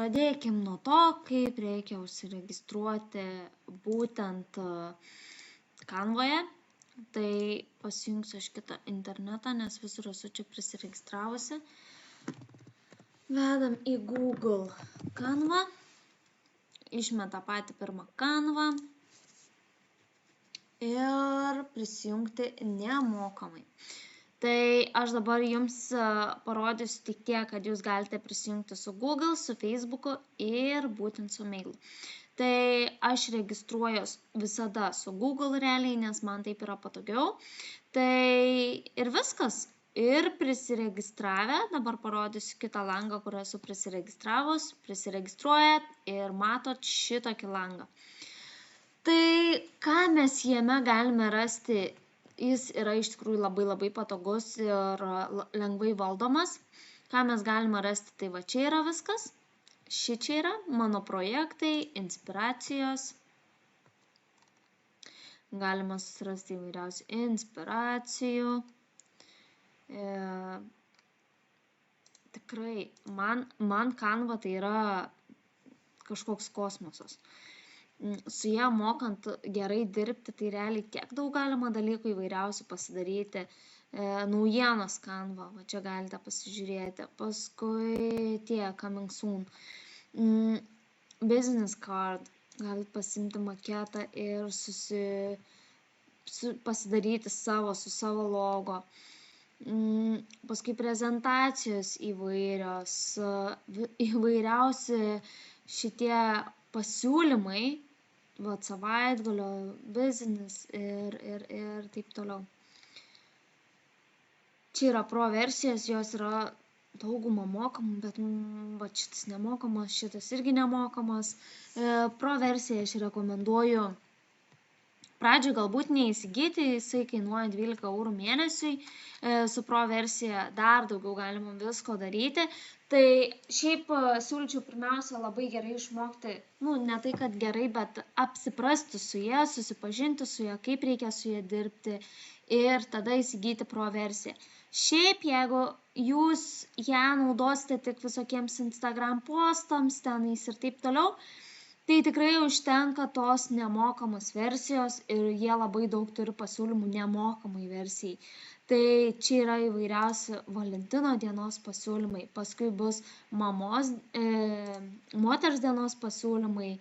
pradėkim nuo to, kaip reikia užsiregistruoti būtent Canvoje. Tai pasijungsiu aš kitą internetą, nes visur esu čia prisiregistravusi. Vedam į Google Canva, išmeta patį pirmą Canva ir prisijungti nemokamai. Tai aš dabar jums parodysiu tik tiek, kad jūs galite prisijungti su Google, su Facebooku ir būtent su mailu. Tai aš registruojuos visada su Google realiai, nes man taip yra patogiau. Tai ir viskas. Ir prisiregistravę, dabar parodysiu kitą langą, kur esu prisiregistravus, prisiregistruojat ir matot šitokį langą. Tai ką mes jame galime rasti, jis yra iš tikrųjų labai patogus ir lengvai valdomas. Ką mes galime rasti, tai va čia yra viskas. Šičia yra mano projektai, inspiracijos. Galima susirasti įvairiausių inspiracijų. Tikrai, man Canva tai yra kažkoks kosmosas. Su ją mokant gerai dirbti, tai realiai tiek daug galima dalykų įvairiausių pasidaryti. Naujienos Canva, va čia galite pasižiūrėti. Paskui tie coming soon. Business card, galite pasimti maketą ir pasidaryti su savo logo. Paskui prezentacijos įvairiausi šitie pasiūlymai, savaitgalio, business ir taip toliau. Čia yra pro versijos, jos yra dauguma mokamų, bet šitas nemokamas, šitas irgi nemokamas. Pro versiją aš rekomenduoju pradžioj galbūt neįsigyti, jisai kainuoja 12 eurų mėnesiui, su pro versija dar daugiau galima visko daryti. Tai šiaip siūlyčiau pirmiausia labai gerai išmokti, ne tai kad gerai, bet apsiprasti su ja, susipažinti su ja, kaip reikia su ja dirbti ir tada įsigyti pro versiją. Šiaip jeigu jūs ją naudosite tik visokiems Instagram postams tenais ir taip toliau, tai tikrai užtenka tos nemokamos versijos ir jie labai daug turi pasiūlymų nemokamai versijai. Tai čia yra įvairiausi Valentino dienos pasiūlymai, paskui bus moters dienos pasiūlymai,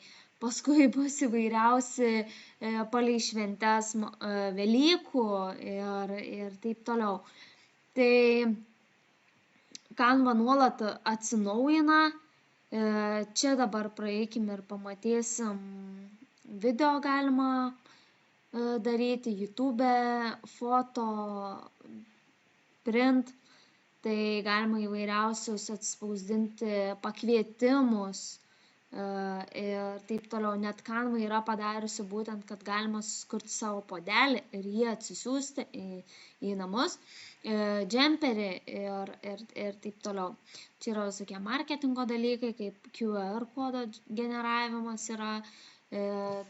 paskui bus įvairiausi palei šventes Velykų ir taip toliau. Tai Canva nuolat atsinaujina. Čia dabar praeikim ir pamatysim video galima daryti, YouTube, foto, print, tai galima įvairiausius atspausdinti pakvietimus ir taip toliau. Net Canva yra padariusi būtent, kad galima susikurti savo puodelį ir jį atsisiųsti į namus, džemperį ir taip toliau. Čia yra visokie marketingo dalykai, kaip QR kodo generavimas yra,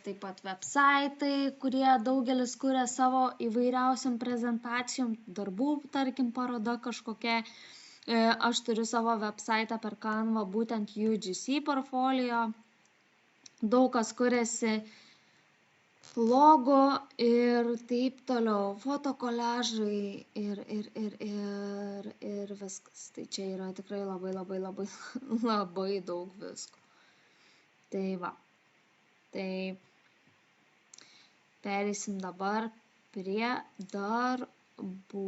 taip pat websaitai, kurie daugelis kuria savo įvairiausiam prezentacijom, darbų, tarkim, paroda kažkokia. Aš turiu savo websaitą per Canva, būtent UGC portfolio. Daug kas kuriasi logo ir taip toliau, fotokoležai ir viskas. Tai čia yra tikrai labai daug visko. Tai va. Tai pereisim dabar prie darbų.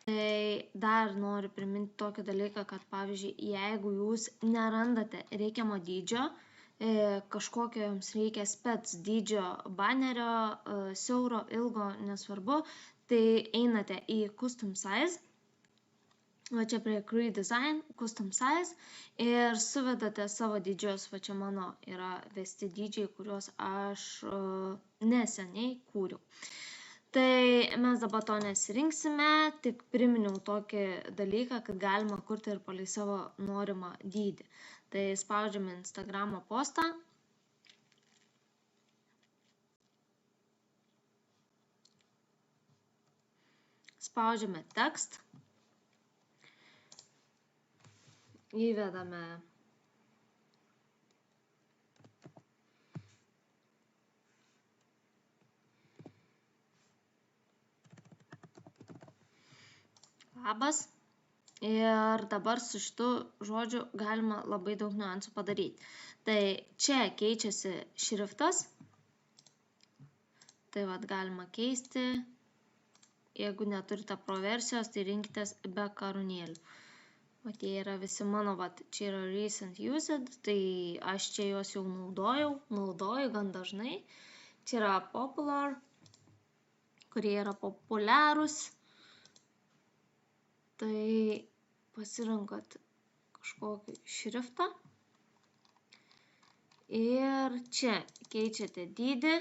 Tai dar noriu priminti tokį dalyką, kad pavyzdžiui, jeigu jūs nerandate reikiamo dydžio, kažkokio jums reikia spec dydžio banerio, siauro, ilgo, nesvarbu, tai einate į custom size, va čia prie create design, custom size ir suvedate savo dydžius, va čia mano yra vesti dydžiai, kuriuos aš neseniai kūriau. Tai mes dabar to nesirinksime, tik priminiau tokį dalyką, kad galima kurti ir palei savo norimą dydį. Tai spaudžiame Instagramo postą. Spaudžiame tekst. įvedame labas. Ir dabar su šitu žodžiu galima labai daug niuansų padaryti. Tai čia keičiasi šriftas. Tai vat galima keisti. Jeigu neturite pro versijos, tai rinkitės be karūnėlių. Vat jie yra visi mano, vat čia yra recent used, tai aš čia juos jau naudoju gan dažnai. Čia yra popular, kurie yra populiarūs. Tai pasirinkat kažkokį šriftą ir čia keičiate dydį,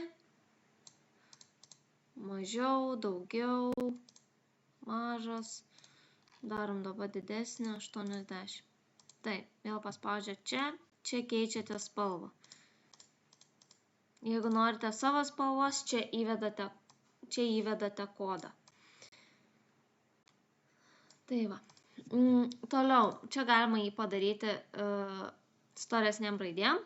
mažiau, daugiau, mažas, darom dabar didesnį 80. Taip, vėl paspaudžiat čia keičiate spalvą. Jeigu norite savo spalvos, čia įvedate kodą. Tai va. Toliau, čia galima jį padaryti storesniam raidėm.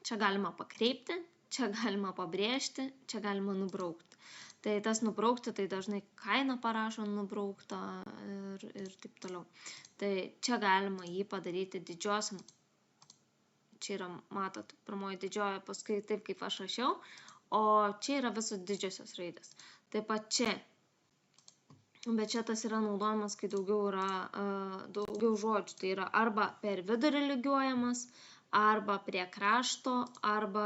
Čia galima pakreipti, čia galima pabrėžti, čia galima nubraukti. Tai tas nubraukti, tai dažnai kainą parašo nubrauktą ir taip toliau. Tai čia galima jį padaryti didžiosiam. Čia yra, matot, pirmoji didžioji, paskui taip kaip aš rašiau, o čia yra visos didžiosios raidės. Taip pat čia. Bet čia tas yra naudojamas, kai daugiau žodžių. Tai yra arba per vidurį lygiuojamas, arba prie krašto, arba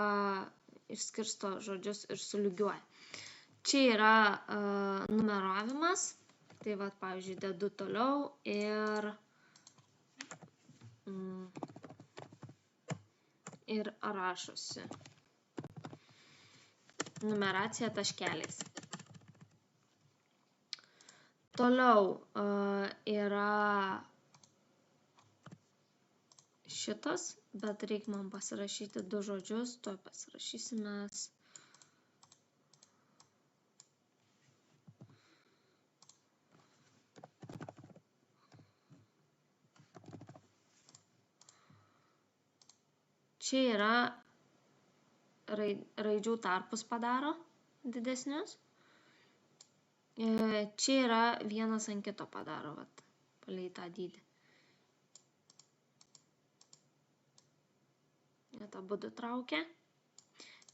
išskirsto žodžius ir sulygiuoja. Čia yra numeravimas. Tai va, pavyzdžiui, dedu toliau ir rašosi. Numeracija taškeliais. Toliau yra šitas, bet reikia man pasirašyti 2 žodžius, to pasirašysime. Čia yra raidžių tarpus padaro didesnius. Čia yra vienas ant kito padaro, vat, palei tą dydį. Net abudu traukia.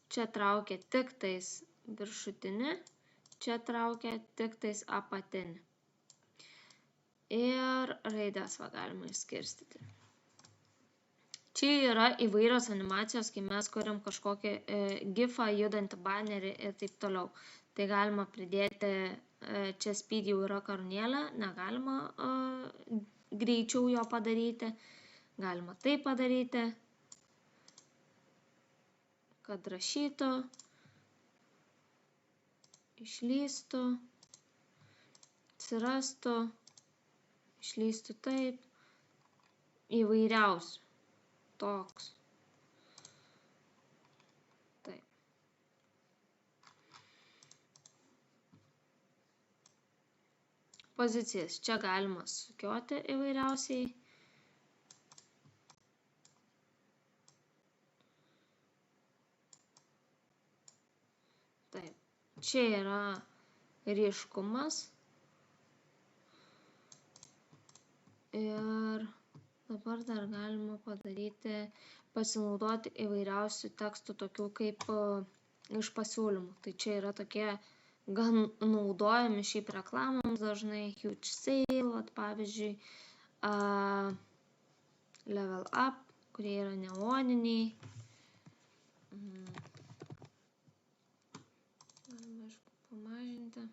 Čia traukia tik tais viršutinį, čia traukia tik tais apatinį. Ir raidės va galima išskirstyti. Čia yra įvairios animacijos, kai mes kuriam kažkokį gifą, judantį banerį ir taip toliau. Tai galima pridėti, čia speed jau yra karūnėlė, negalima greičiau jo padaryti. Galima tai padaryti, kad rašytų, išlystų, atsirastų, išlystų taip, įvairiausių. Toks. Taip. Pozicijas čia galima sukioti įvairiausiai. Taip. Čia yra ryškumas. Ir dabar dar galima pasinaudoti įvairiausių tekstų, tokių kaip iš pasiūlymų. Tai čia yra tokie gan naudojami šiaip reklamoms dažnai, huge sale, pavyzdžiui, level up, kurie yra neoniniai. Galima, aišku, pamažinti.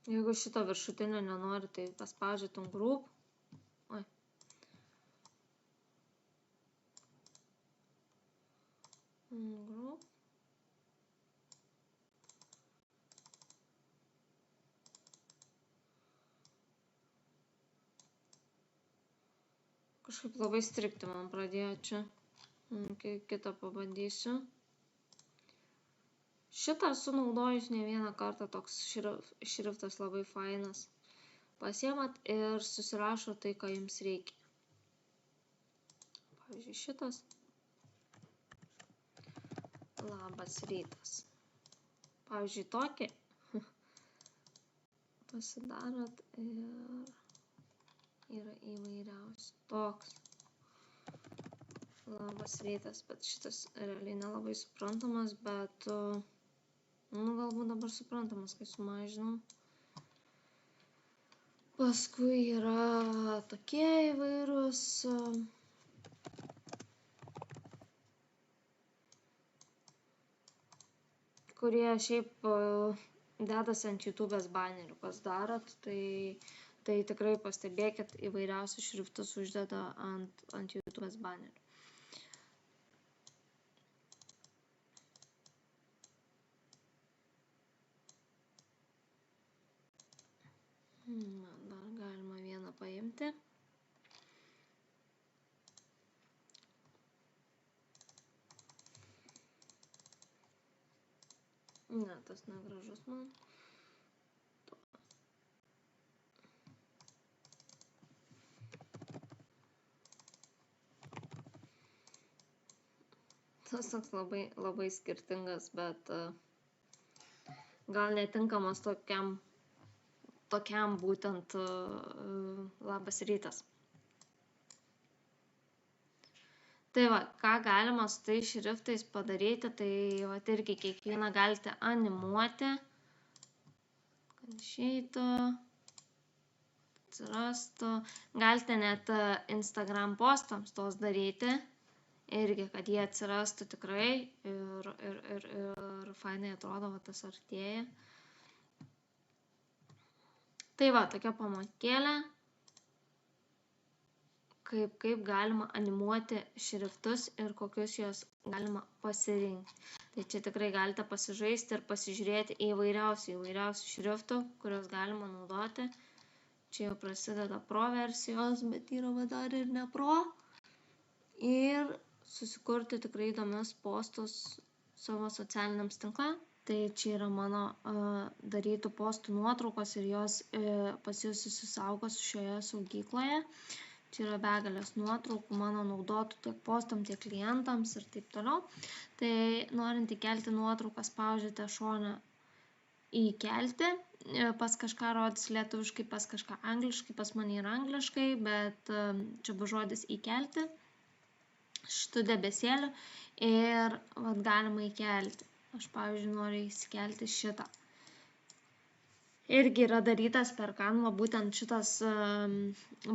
Jeigu šito viršutinio nenori, tai paspaudžiatum group. Group. Kažkaip labai strikti man pradėjo čia. Kitą pabandysiu. Šitą esu naudojus ne vieną kartą, toks šriftas labai fainas. Pasiemat ir susirašo tai, ką jums reikia. Pavyzdžiui, šitas. Labas rytas. Pavyzdžiui, tokį pasidarot ir yra įvairiausių. Toks. Labas rytas, bet šitas realiai nelabai suprantamas, bet galbūt dabar suprantamas, kai sumažinau. Paskui yra tokie įvairūs, kurie šiaip dedasi ant YouTube'ės banerių. Kas darot, tai tikrai pastebėkit, įvairiausius šriftus uždeda ant YouTube'ės banerių. Dar galima vieną paimti. Ne, tas negražus man. Tas toks labai skirtingas, bet gal netinkamas tokiam būtent labas rytas. Tai va, ką galima su tais šriftais padaryti, tai va, irgi kiekvieną galite animuoti, kad išeitų, atsirastų. Galite net Instagram postams tos daryti, irgi, kad jie atsirastų tikrai ir fainai atrodo, va, tas artėja. Tai va, tokia pamokėlė, kaip galima animuoti šriftus ir kokius juos galima pasirinkti. Tai čia tikrai galite pasižaisti ir pasižiūrėti įvairiausių šriftų, kuriuos galima naudoti. Čia jau prasideda pro versijos, bet yra dar ir ne pro. Ir susikurti tikrai įdomius postus savo socialiniams tinklams. Tai čia yra mano darytų postų nuotraukos ir jos pas jūs susisaugos šioje saugykloje. Čia yra begalės nuotraukų mano naudotų tiek postam, tiek klientams ir taip toliau. Tai norint įkelti nuotrauką, spaudžiate šone įkelti. Pas kažką rodys lietuviškai, pas kažką angliškai, pas mane yra angliškai, bet čia bus žodis įkelti šitų debesėlių ir vat, galima įkelti. Aš, pavyzdžiui, noriu įsikelti šitą. Irgi yra darytas per Canva būtent šitas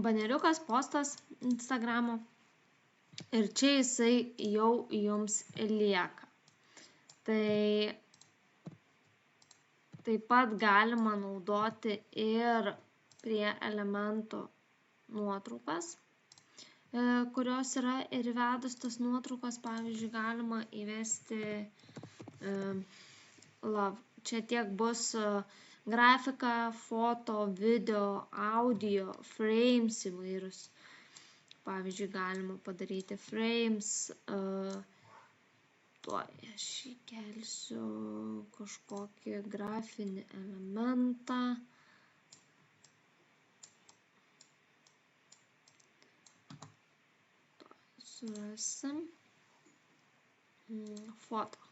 baneriukas, postas Instagramo. Ir čia jisai jau jums lieka. Tai taip pat galima naudoti ir prie elementų nuotraukas, kurios yra ir įvedus tas nuotraukas. Pavyzdžiui, galima įvesti čia tiek bus grafika, foto, video, audio, frames įvairūs. Pavyzdžiui, galima padaryti frames. Tuoj aš įkelsiu kažkokį grafinį elementą. Tuoj surasim. Foto.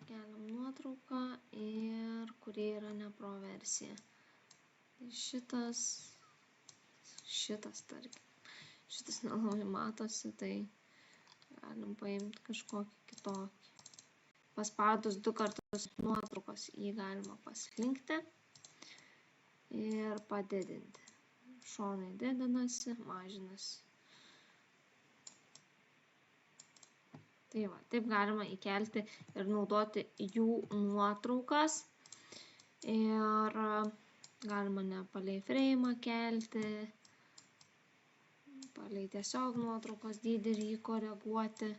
Keliam nuotrauką ir kuri yra ne pro versija. Šitas tarkim. Šitas nelabai matosi, tai galim paimti kažkokį kitokį. Paspaudus 2 kartus nuotraukos jį galima paslinkti ir padidinti. Šonai didinasi, mažinasi. Tai va, taip galima įkelti ir naudoti jų nuotraukas. Ir galima ne palei frame kelti, palei tiesiog nuotraukos dydį ir jį koreguoti.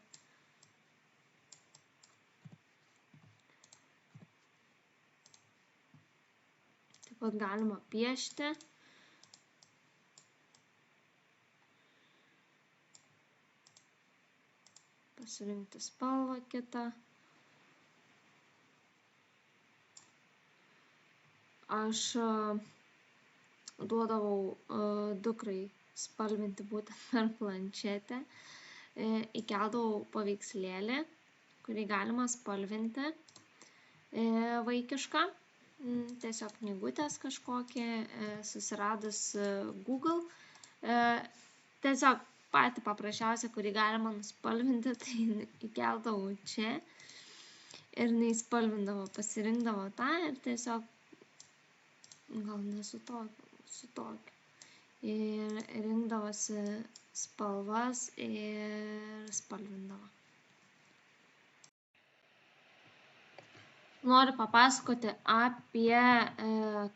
Taip pat galima piešti. pasirinkti spalvą kitą. Aš duodavau dukrai spalvinti būtent per planšetę. Įkeldavau paveikslėlį, kurį galima spalvinti vaikišką. Tiesiog knygutės kažkokie, susiradus Google. Tiesiog patį paprasčiausią, kurį galima nuspalvinti, tai įkeldavau čia ir neįspalvindavo, pasirinkdavo tą ir tiesiog, gal ne su tokiu. Ir rinkdavosi spalvas ir spalvindavo. Noriu papasakoti apie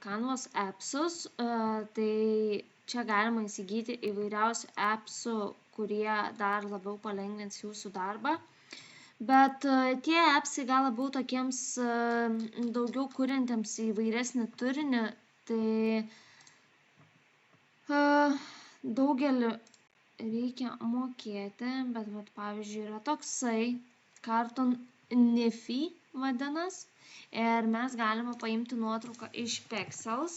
Canvas appsus. Tai čia galima įsigyti įvairiausių appsų, kurie dar labiau palengvins jūsų darbą. Bet tie appsai gal labiau tokiems daugiau kuriantiems įvairesnį turinį, tai daugelį reikia mokėti, bet pavyzdžiui yra toksai Cartoonify vadinas ir mes galime paimti nuotrauką iš Pexels.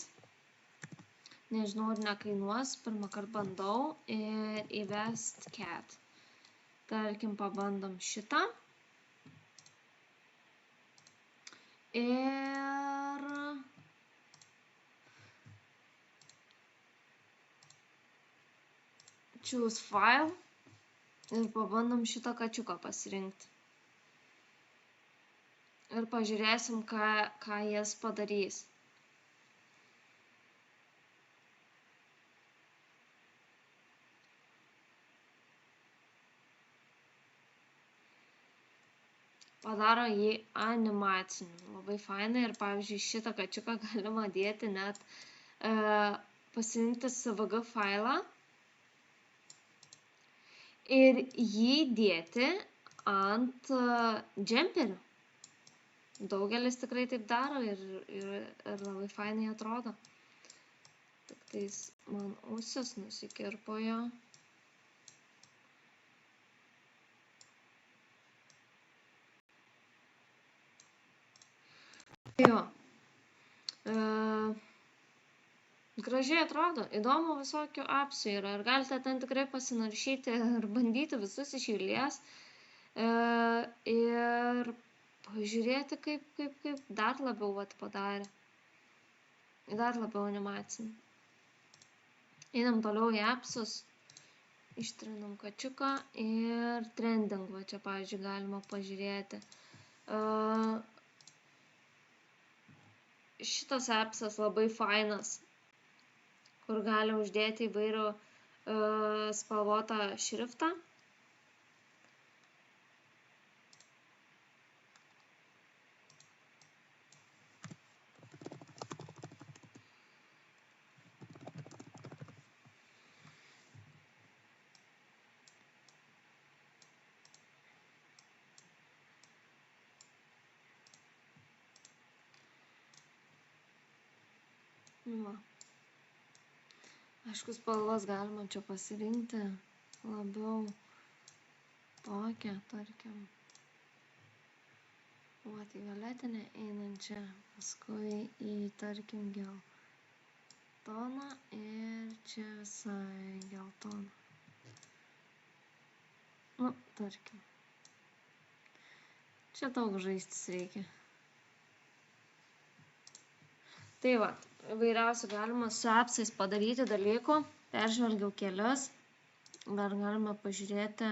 Nežinau, ar nekainuos, pirmą kartą bandau ir įvest cat. Tarkim, pabandom šitą. Ir choose file ir pabandom šitą kačiuką pasirinkti. Ir pažiūrėsim, ką jis padarys. Padaro jį animaciniu. Labai fainai ir pavyzdžiui šitą kačiuką galima dėti net pasirinkti SVG failą ir jį dėti ant džemperių. Daugelis tikrai taip daro ir labai fainai atrodo. Tik tais man ausis nusikirpojo. Jo. Gražiai atrodo. Įdomu visokių appsų yra. Ir galite ten tikrai pasinaršyti ir bandyti visus iš eilės. Ir pažiūrėti, kaip dar labiau padarė. Dar labiau animacinį. Einam toliau į appsus. Ištrinam kačiuką ir trending. Va čia, pavyzdžiui, galima pažiūrėti. Šitas appsas labai fainas, kur gali uždėti įvairių spalvotą šriftą. Va. Aišku, spalvas galima čia pasirinkti labiau tokią, tarkim, į violetinę einančią, paskui į, tarkim, geltoną ir čia visai geltoną. Nu, tarkim. Čia daug žaistis reikia. Tai va, įvairiausių galima su appsais padaryti dalykų. Peržvelgiau kelias. Dar galima pažiūrėti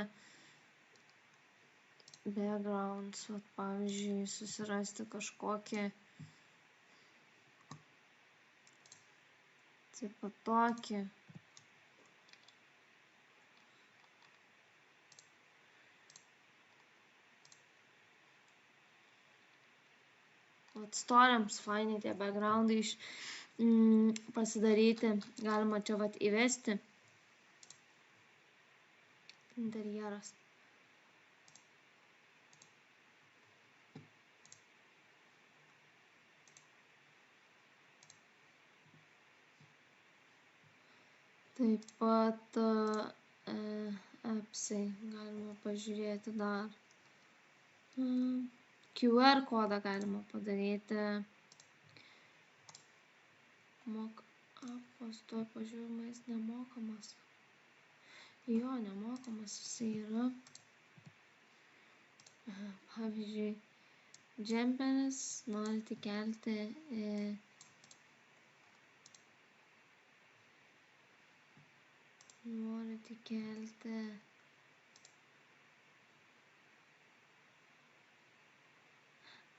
backgrounds. Vat, pavyzdžiui, susirasti kažkokį taip pat tokį. Storiams fainai tie backgroundai pasidaryti. Galima čia vat įvesti interjeras. Taip pat Appsai, galima pažiūrėti dar. QR kodą galima padaryti. Mock-upas, tuoj pažiūrima, jis nemokamas. Jo, nemokamas jisai yra. Pavyzdžiui, džemperis, norite kelti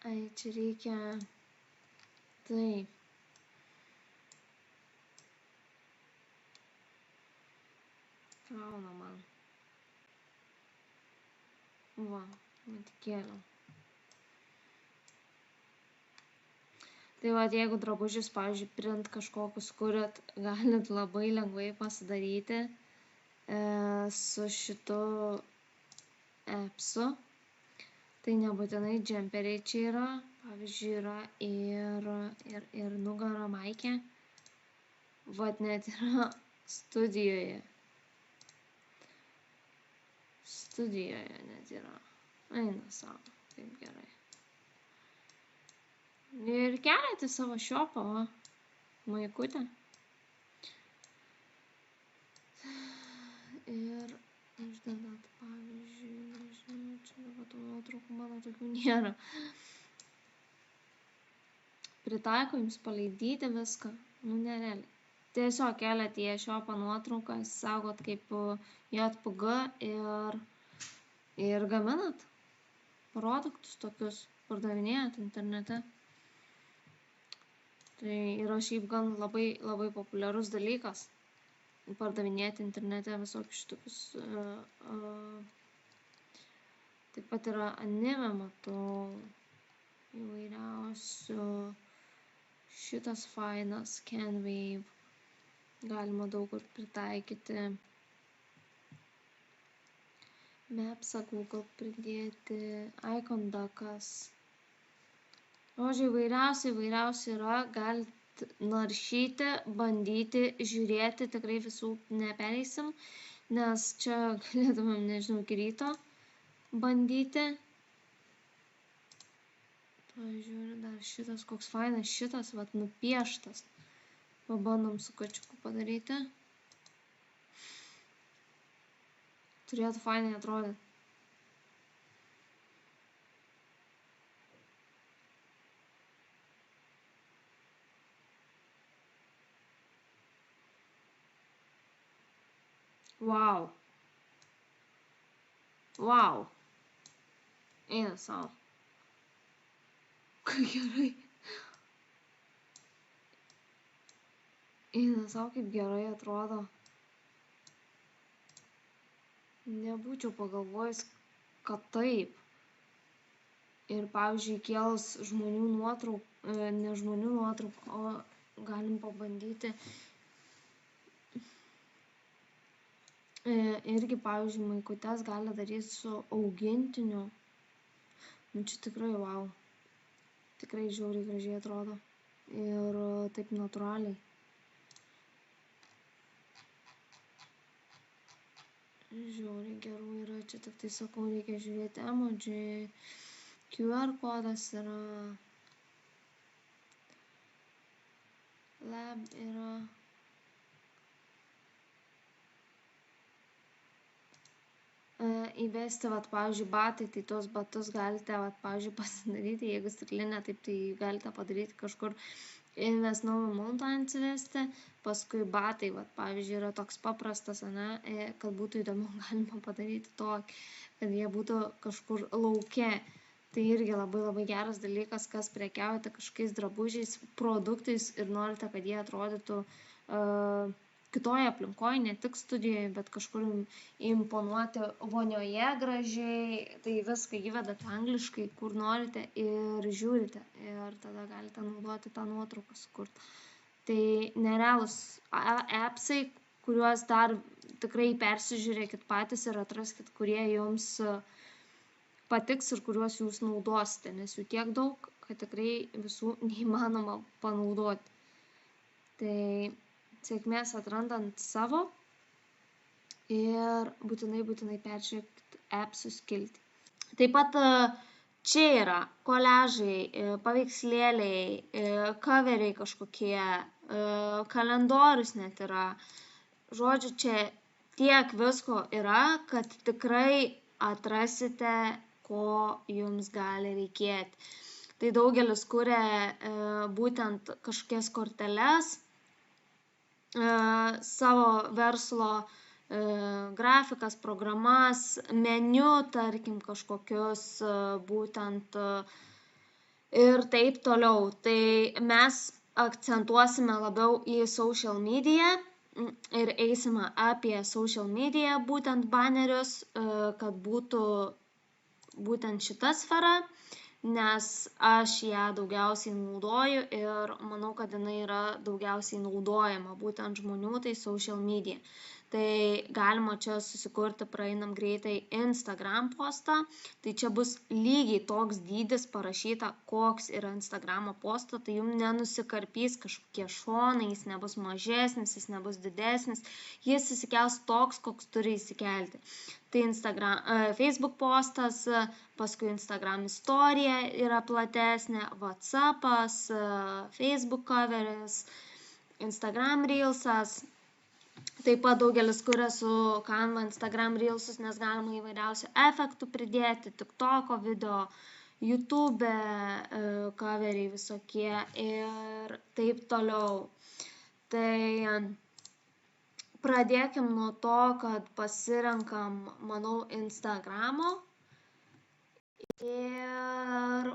ai, čia reikia taip. Krauna man. Va, matikėliau. Tai va, jeigu drabužius, pavyzdžiui, print kažkokius kuriat, galit labai lengvai pasidaryti su šitu appsu. Tai nebūtinai džemperiai čia yra, pavyzdžiui, yra ir nugara maikė. Vat net yra studijoje. Studijoje net yra. Eina savo, taip gerai. Ir keliate savo šopą, va, maikutę. Ir uždedat, pavyzdžiui, nežinau, čia dabar tų nuotraukų mano tokių nėra. Pritaiko jums palaidyti viską, nu nerealiai. Tiesiog keliate į šopą nuotrauką, saugot kaip JPG ir gaminat produktus tokius, pardavinėjat internete. Tai yra šiaip gan labai populiarus dalykas. Pardavinėti internete visokius šitokius. Taip pat yra anime, matau, įvairiausių. Šitas fainas, Canwave. Galima daug kur pritaikyti. Mapsą Google pridėti. Icon Duckas. Žodžiu, įvairiausi yra. Galit naršyti, bandyti, žiūrėti, tikrai visų nepereisim, nes čia galėtumėm, nežinau, iki ryto bandyti. Pažiūrėjau, dar šitas, koks fainas šitas, vat nupieštas. Pabandom su kačiuku padaryti. Turėtų fainai atrodyti. Wow. Wow. Eina savo. Kaip gerai. Eina savo, kaip gerai atrodo. Nebūčiau pagalvojęs, kad taip. Ir pavyzdžiui, kėlus žmonių nuotraukų, ne žmonių nuotraukų, o galim pabandyti. Irgi, pavyzdžiui, maikutes gali daryti su augintiniu. Nu, čia tikrai wow. Tikrai žiauriai gražiai atrodo. Ir taip natūraliai. Žiauriai gerų yra. Čia tik tai sakau, reikia žiūrėti emoji. QR kodas yra. Lab yra. Įvesti, vat, pavyzdžiui, batai, tai tuos batus galite, vat, pavyzdžiui, pasidaryti, jeigu stiklinė, taip tai galite padaryti kažkur Invest Novo Mountains įvesti, paskui batai, vat, pavyzdžiui, yra toks paprastas, kad būtų įdomu, galima padaryti tokį, kad jie būtų kažkur lauke. Tai irgi labai geras dalykas, kas prekiaujate kažkokiais drabužiais, produktais ir norite, kad jie atrodytų kitoje aplinkoje, ne tik studijoje, bet kažkur imponuoti vonioje gražiai, tai viską įvedate angliškai, kur norite ir žiūrite ir tada galite naudoti tą nuotrauką sukurti. Tai nerealūs appsai, kuriuos dar tikrai persižiūrėkit patys ir atraskit, kurie jums patiks ir kuriuos jūs naudosite, nes jų tiek daug, kad tikrai visų neįmanoma panaudoti. Tai sėkmės atrandant savo ir būtinai peržiūrėkit appsų skiltį. Taip pat čia yra koliažai, paveikslėliai, coveriai kažkokie, kalendorius net yra. Žodžiu, čia tiek visko yra, kad tikrai atrasite, ko jums gali reikėti. Tai daugelis kuria būtent kažkokias korteles savo verslo, grafikas, programas, meniu, tarkim, kažkokius būtent ir taip toliau. Tai mes akcentuosime labiau į social media ir eisime apie social media būtent banerius, kad būtų būtent šita sfera, nes aš ją daugiausiai naudoju ir manau, kad jinai yra daugiausiai naudojama būtent žmonių, tai social media. Tai galima čia susikurti, praeinam greitai, Instagram postą, tai čia bus lygiai toks dydis parašyta, koks yra Instagramo posto, tai jums nenusikarpys kažkokie šonai, jis nebus mažesnis, jis nebus didesnis, jis įsikels toks, koks turi įsikelti. Tai Facebook postas, paskui Instagram istorija yra platesnė, WhatsAppas, Facebook coveris, Instagram reelsas. Taip pat daugelis kuria su Canva Instagram reelsus, nes galima įvairiausių efektų pridėti, TikToko video, YouTube coveriai visokie ir taip toliau. Tai pradėkim nuo to, kad pasirenkam, manau, Instagramo ir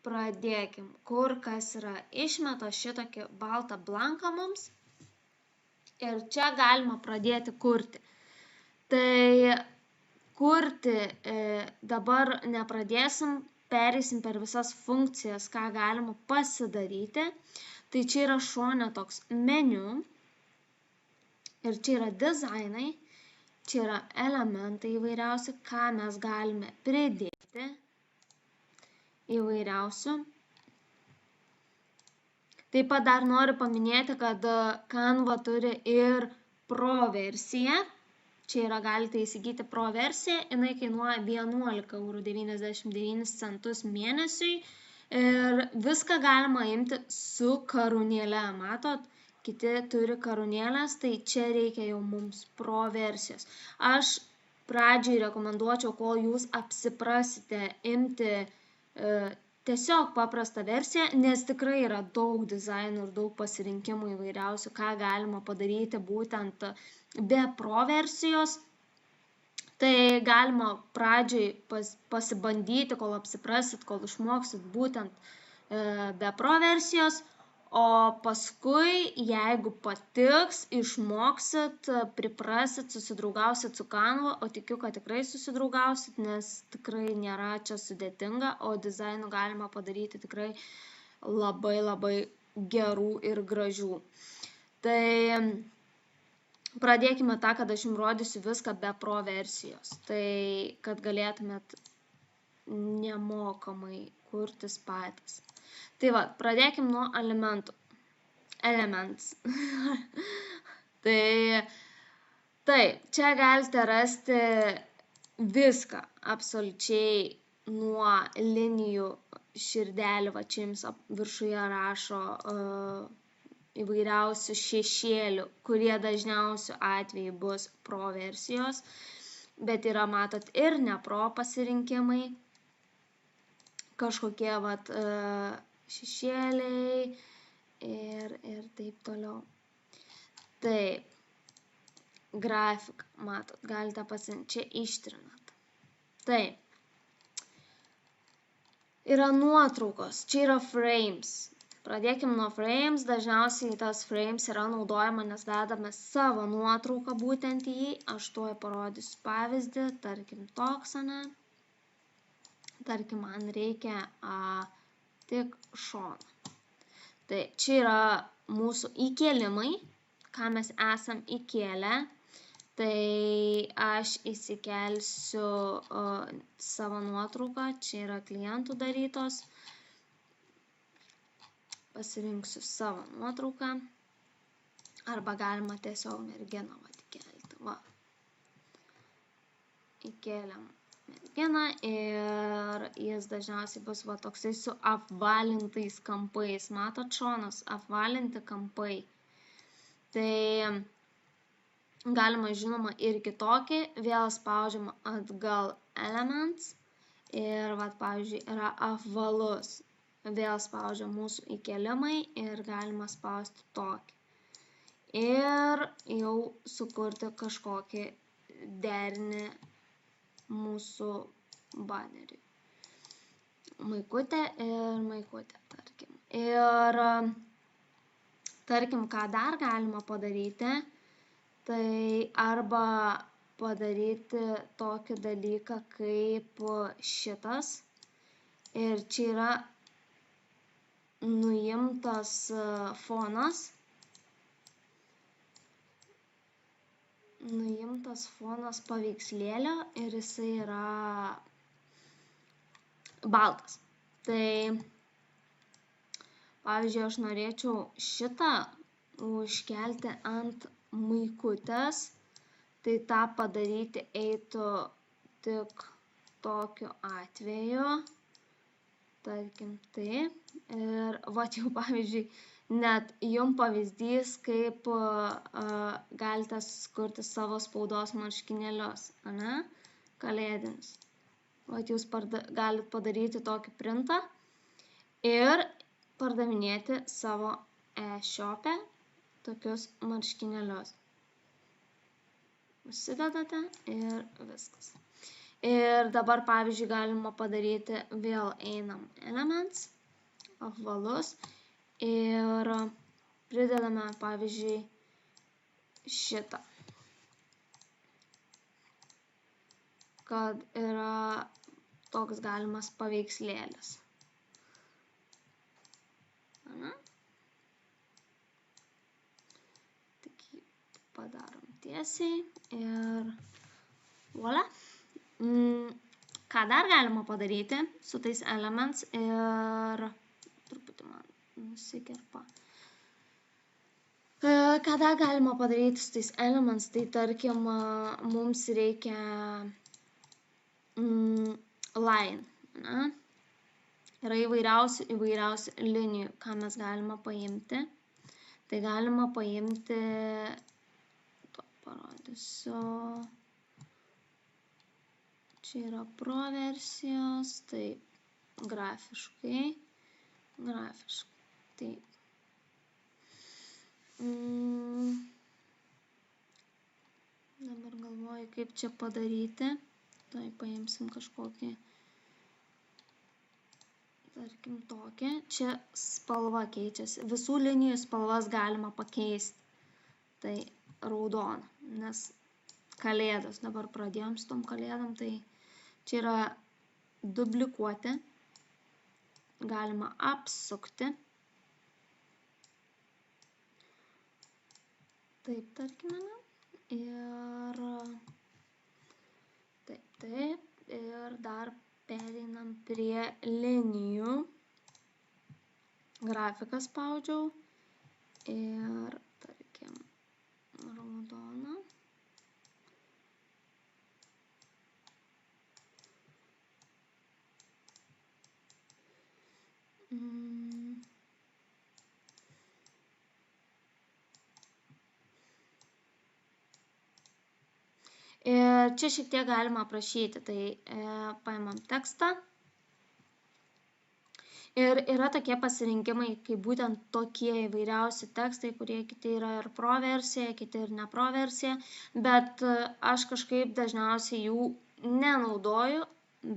pradėkim, kur kas yra, išmeta šitokį baltą blanką mums. Ir čia galima pradėti kurti. Tai kurti dabar nepradėsim, pereisim per visas funkcijas, ką galima pasidaryti. Tai čia yra šone toks meniu. Ir čia yra dizainai, čia yra elementai įvairiausi, ką mes galime pridėti įvairiausių. Taip pat dar noriu paminėti, kad Canva turi ir Pro versiją. Čia yra, galite įsigyti Pro versiją, jinai kainuoja 11,99 € mėnesiui. Ir viską galima imti su karūnėle, matot, kiti turi karūnėlės, tai čia reikia jau mums Pro versijos. Aš pradžiai rekomenduočiau, kol jūs apsiprasite, imti tiesiog paprastą versiją, nes tikrai yra daug dizainų ir daug pasirinkimų įvairiausių, ką galima padaryti būtent be Pro versijos. Tai galima pradžiai pasibandyti, kol apsiprasit, kol išmoksit būtent be Pro versijos, o paskui, jeigu patiks, išmoksit, priprasit, susidraugausit su Canva, o tikiu, kad tikrai susidraugausit, nes tikrai nėra čia sudėtinga, o dizainų galima padaryti tikrai labai labai gerų ir gražių. Tai pradėkime tą, kad aš jums rodysiu viską be Pro versijos, tai kad galėtumėt nemokamai kurtis patys. Tai va, pradėkim nuo elementų. Elements. Tai čia galite rasti viską, absoliučiai nuo linijų, širdelių, va čia jums viršuje rašo įvairiausių šešėlių, kurie dažniausiu atveju bus Pro versijos, bet yra, matot, ir ne Pro pasirinkimai, kažkokie vat šešėliai ir taip toliau. Taip, grafika, matot, galite pasirinkti, čia ištrinat. Taip, yra nuotraukos, čia yra frames. Pradėkim nuo frames, dažniausiai tas frames yra naudojama, nes dedame savo nuotrauką būtent į jį. Aš tuoj parodysiu pavyzdį, tarkim toks, ane. Tarkim, man reikia tik šoną. Tai čia yra mūsų įkėlimai, ką mes esam įkėlę. Tai aš įsikelsiu savo nuotrauką, čia yra klientų darytos. Pasirinksiu savo nuotrauką. Arba galima tiesiog merginą įkelti. Va, įkėlėm merginą ir jis dažniausiai bus va toksai su apvalintais kampais. Matot šonus, apvalinti kampai. Tai galima žinoma ir kitokį, vėl spaudžiam atgal Elements ir va, pavyzdžiui, yra apvalus. Vėl spaudžiam mūsų įkėlimai ir galima spausti tokį. Ir jau sukurti kažkokį derinį mūsų baneriui. Maikutė ir maikutė, tarkim. Ir tarkim, ką dar galima padaryti, tai arba padaryti tokį dalyką kaip šitas. Ir čia yra nuimtas fonas. Nuimtas fonas paveikslėlio ir jisai yra baltas. Tai, pavyzdžiui, aš norėčiau šitą užkelti ant maikutės, tai tą padaryti eitų tik tokiu atveju, tarkim taip. Ir va jau, pavyzdžiui, net jum pavyzdys, kaip galite sukurti savo spaudos marškinėlius, ane? Kalėdinius. Vat jūs galite padaryti tokį printą ir pardavinėti savo e-shop'e tokius marškinėlius. Užsidedate ir viskas. Ir dabar, pavyzdžiui, galima padaryti, vėl einam Elements, apvalus. Ir pridedame, pavyzdžiui, šitą, kad yra toks galimas paveikslėlis. Tik jį padarom tiesiai ir voila. Ką dar galima padaryti su tais Elements ir truputį man nusikerpa. Ką dar galima padaryti su tais Elements, tai tarkim mums reikia line. Ne? Yra įvairiausių linijų, ką mes galima paimti. Tai galima paimti, parodysiu, čia yra pro versijos, tai grafiškai. Taip. Dabar galvoju, kaip čia padaryti. Tai paimsim kažkokį, tarkim, tokį. Čia spalva keičiasi. Visų linijų spalvas galima pakeisti. Tai raudoną, nes kalėdos. Dabar pradėjom su tom kalėdom. Tai čia yra duplikuoti. Galima apsukti. Taip, tarkime. Ir taip. Ir dar pereinam prie linijų. Grafiką spaudžiau. Ir, tarkim, raudoną. Ir čia šiek tiek galima aprašyti, tai paimam tekstą. Ir yra tokie pasirinkimai, kaip būtent tokie įvairiausi tekstai, kurie kiti yra ir pro versija, kiti ir ne pro versija, bet aš kažkaip dažniausiai jų nenaudoju,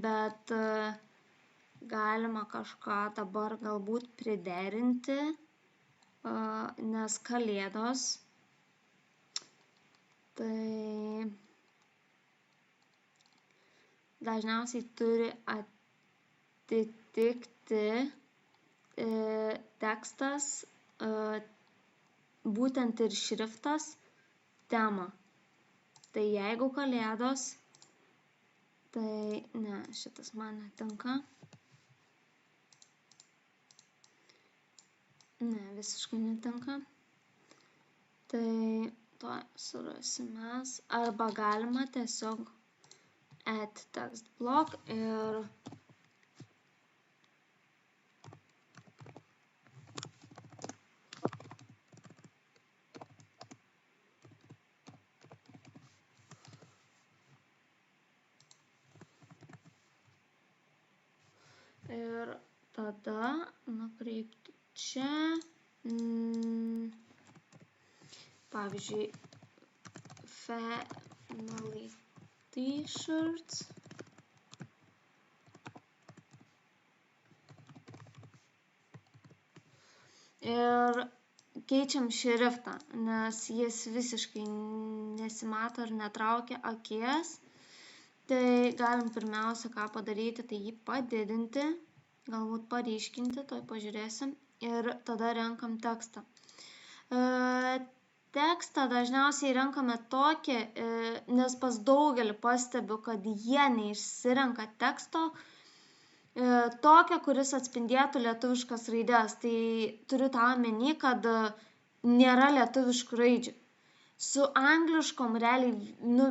bet galima kažką dabar galbūt priderinti, nes kalėdos, tai dažniausiai turi atitikti tekstas, būtent ir šriftas, temą. Tai jeigu kalėdos, tai ne, šitas man netinka. Ne, visiškai netinka. Tai to surasime. Arba galima tiesiog add text block ir tada nukreipti čia, pavyzdžiui, family t-shirts. Ir keičiam šriftą, nes jis visiškai nesimato ir netraukia akies. Tai galim pirmiausia, ką padaryti, tai jį padidinti, galbūt paryškinti, tuoj pažiūrėsim. Ir tada renkam tekstą. Tekstą dažniausiai renkame tokį, nes pas daugelį pastebiu, kad jie neišsirenka teksto tokio, kuris atspindėtų lietuviškas raides. Tai turiu tą omeny, kad nėra lietuviškų raidžių. Su angliškom realiai,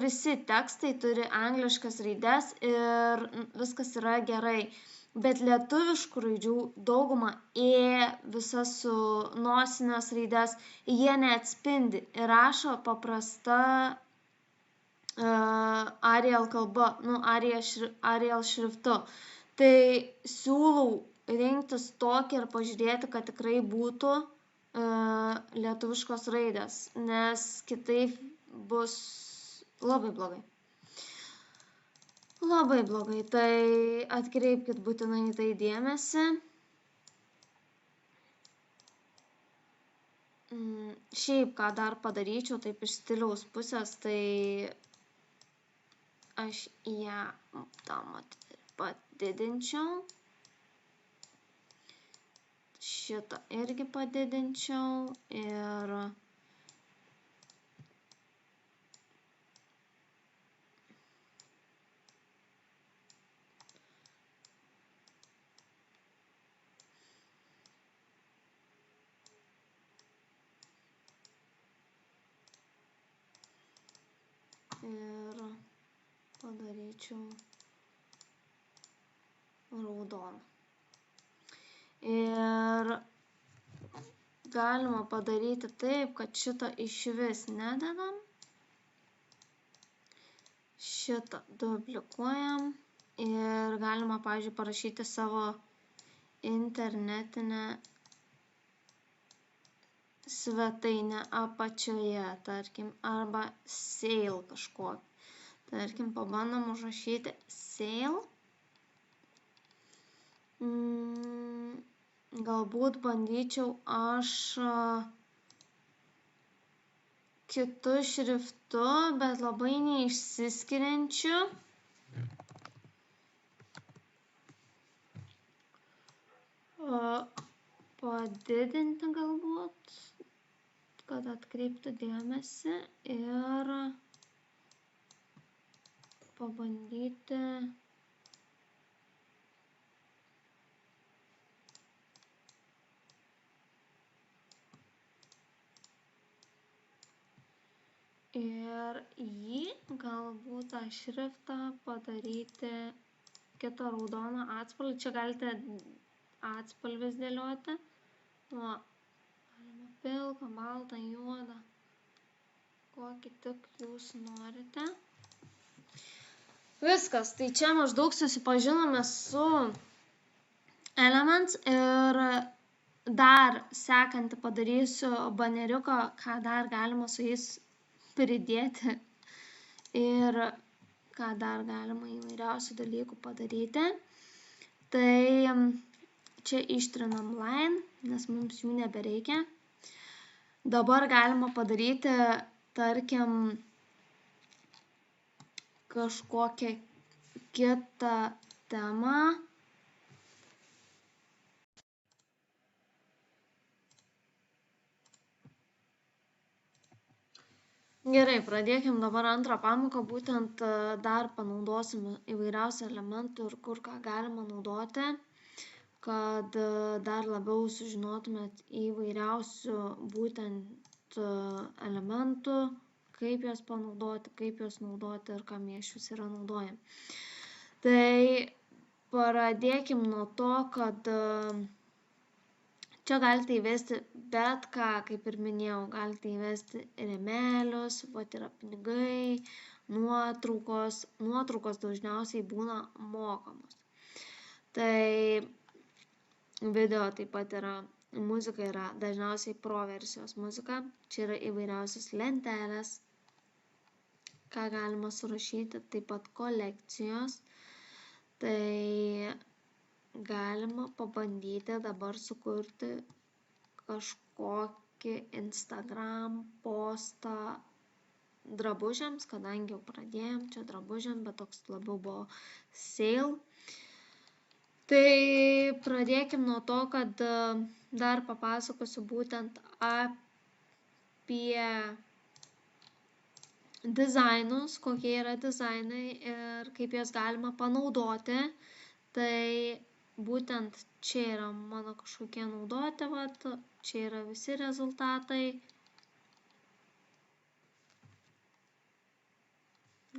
visi tekstai turi angliškas raides ir viskas yra gerai. Bet lietuviškų raidžių dauguma visas su nosinės raides, jie neatspindi ir rašo paprasta Arial kalba, Arial šriftu. Tai siūlau rinktis tokį ir pažiūrėti, kad tikrai būtų lietuviškos raidės, nes kitaip bus labai blogai. Labai blogai, tai atkreipkit būtinai tai dėmesį. Šiaip, ką dar padaryčiau, taip iš stiliaus pusės, tai aš ją tam padidinčiau. Šitą irgi padidinčiau ir padaryčiau raudoną. Ir galima padaryti taip, kad šitą išvis nededam. Šitą duplikuojam ir galima, pavyzdžiui, parašyti savo internetinę svetainę apačioje, tarkim, arba sale kažkokį. Tarkim, pabandom užrašyti sale. Galbūt bandyčiau aš kitu šriftu, bet labai neišsiskiriančiu. Padidinti galbūt, kad atkreiptų dėmesį ir pabandyti ir jį galbūt tą šriftą padaryti kitą raudoną atspalvį. Čia galite atspalvis dėlioti. Galima pilką, baltą, juodą, kokį tik jūs norite. Viskas, tai čia maždaug susipažinome su Elements ir dar sekantį padarysiu baneriuką, ką dar galima su jais pridėti ir ką dar galima įvairiausių dalykų padaryti. Tai čia ištrinam line, nes mums jų nebereikia. Dabar galima padaryti, tarkim, kažkokią kitą temą. Gerai, pradėkim dabar antrą pamoką, būtent dar panaudosim įvairiausių elementų ir kur ką galima naudoti, kad dar labiau sužinotumėt įvairiausių būtent elementų, kaip juos panaudoti, kaip juos naudoti ir kam jie iš vis yra naudojami. Tai pradėkim nuo to, kad čia galite įvesti bet ką, kaip ir minėjau, galite įvesti rėmelius, vat yra pinigai, nuotraukos. Nuotraukos dažniausiai būna mokamos. Tai video taip pat yra, muzika yra dažniausiai pro versijos muzika. Čia yra įvairiausios lentelės, ką galima surašyti, taip pat kolekcijos. Tai galima pabandyti dabar sukurti kažkokį Instagram postą drabužiams, kadangi jau pradėjom čia drabužiam, bet toks labiau buvo sale. Tai pradėkim nuo to, kad dar papasakosiu būtent apie dizainus, kokie yra dizainai ir kaip jas galima panaudoti. Tai būtent čia yra mano kažkokie naudoti, vat, čia yra visi rezultatai.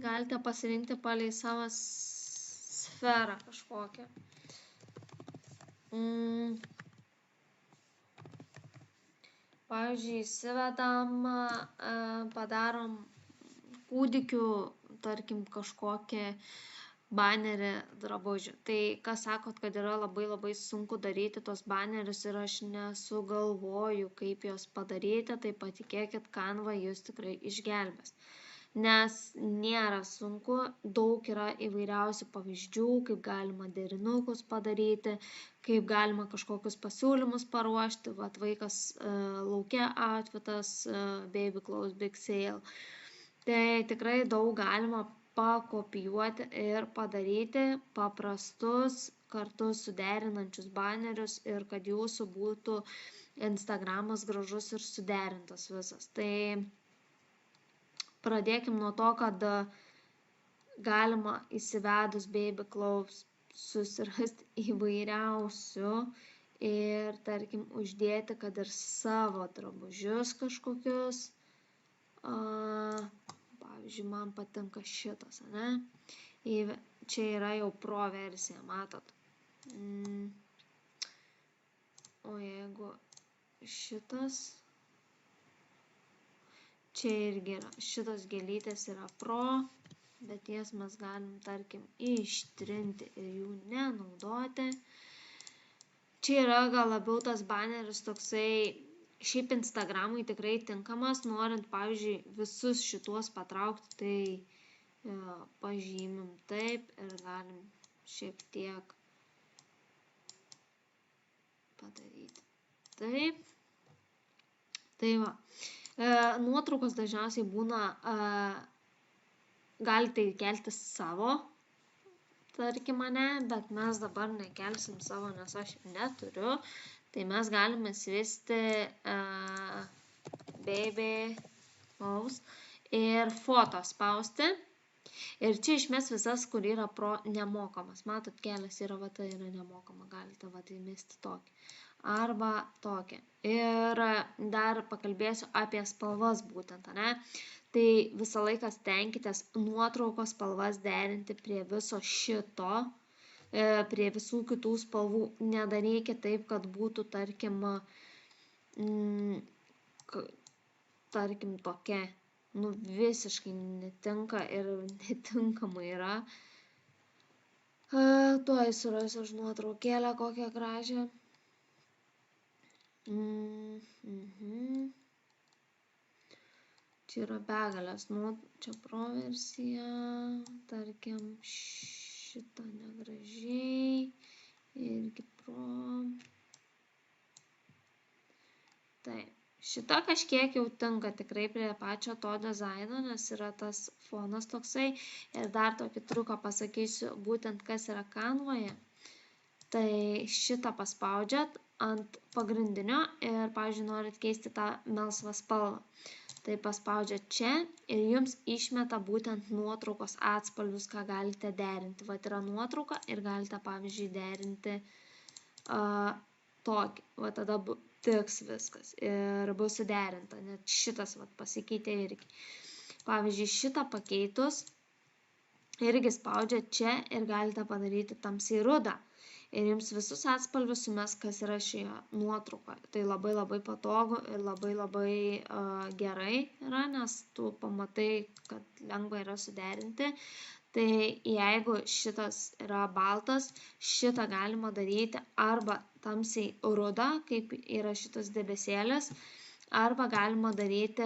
Galite pasirinkti palei savo sferą kažkokią. Pavyzdžiui, įsivedam, padarom kūdikių, tarkim, kažkokį banerį drabužių. Tai kas sakot, kad yra labai sunku daryti tos banerius ir aš nesugalvoju, kaip juos padaryti, tai patikėkit, Canva jūs tikrai išgelbės. Nes nėra sunku, daug yra įvairiausių pavyzdžių, kaip galima derinukus padaryti, kaip galima kažkokius pasiūlymus paruošti, vat vaikas lauke outfitas, baby clothes, big sale. Tai tikrai daug galima pakopijuoti ir padaryti paprastus kartu suderinančius banerius ir kad jūsų būtų Instagramas gražus ir suderintas visas. Tai pradėkim nuo to, kad galima įsivedus baby clothes susirasti įvairiausių ir tarkim uždėti, kad ir savo drabužius kažkokius. Pavyzdžiui, man patinka šitas, ane? Čia yra jau pro versija, matot. O jeigu šitas, čia irgi yra, šitos gėlytės yra pro, bet jas mes galim, tarkim, ištrinti ir jų nenaudoti. Čia yra gal labiau tas baneris toksai, šiaip Instagramui tikrai tinkamas, norint, pavyzdžiui, visus šituos patraukti, tai pažymim taip ir galim šiek tiek padaryti taip. Tai va, nuotraukos dažniausiai būna, galite įkelti savo, tarkim mane, bet mes dabar nekelsim savo, nes aš neturiu. Tai mes galime įsivesti baby clothes ir foto spausti. Ir čia išmes visas, kur yra pro nemokamas. Matot, kelias yra, va, tai yra nemokama. Galite, va, įmesti tokį. Arba tokį. Ir dar pakalbėsiu apie spalvas būtent, ne? Tai visą laiką stenkitės nuotraukos spalvas derinti prie viso šito, prie visų kitų spalvų. Nedarykit taip, kad būtų, tarkim, tokia, visiškai netinka ir netinkama yra. Tuoj surasiu aš nuotraukėlę kokią gražią. Čia yra begalės, čia pro versija, tarkim, šitą negražiai, irgi pro. Taip, šita kažkiek jau tinka tikrai prie pačio to dizaino, nes yra tas fonas toksai. Ir dar tokį triuką pasakysiu, būtent kas yra Canvoje. Tai šitą paspaudžiat ant pagrindinio ir, pavyzdžiui, norit keisti tą melsvą spalvą. Tai paspaudžiat čia ir jums išmeta būtent nuotraukos atspalvius, ką galite derinti. Vat yra nuotrauka ir galite, pavyzdžiui, derinti tokį. Vat tada tiks viskas ir bus suderinta. Net šitas vat pasikeitė irgi. Pavyzdžiui, šitą pakeitus irgi spaudžiat čia ir galite padaryti tamsiai rudą. Ir jums visus atspalvius sumes, kas yra šioje nuotraukoje. Tai labai labai patogu ir labai gerai yra, nes tu pamatai, kad lengva yra suderinti. Tai jeigu šitas yra baltas, šitą galima daryti arba tamsiai rudą, kaip yra šitas debesėlis, arba galima daryti,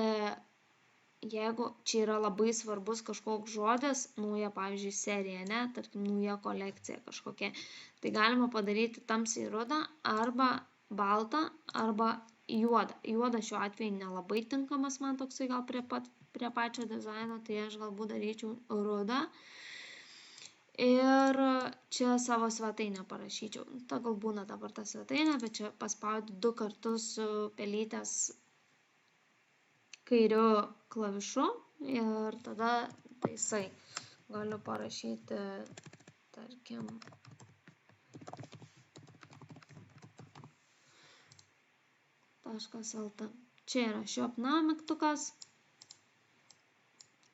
jeigu čia yra labai svarbus kažkoks žodis, nauja, pavyzdžiui, serija, ne, tarkim, nauja kolekcija kažkokia, tai galima padaryti tamsiai rudą arba baltą arba juodą. Juoda šiuo atveju nelabai tinkamas man toksai gal prie pačio dizaino, tai aš galbūt daryčiau rudą. Ir čia savo svetainę parašyčiau. Ta gal būna dabar ta svetainė, bet čia paspaudi 2 kartus su pelytės kairiu klavišu ir tada taisai. Galiu parašyti, tarkim, .lt. Čia yra Shop Now mygtukas,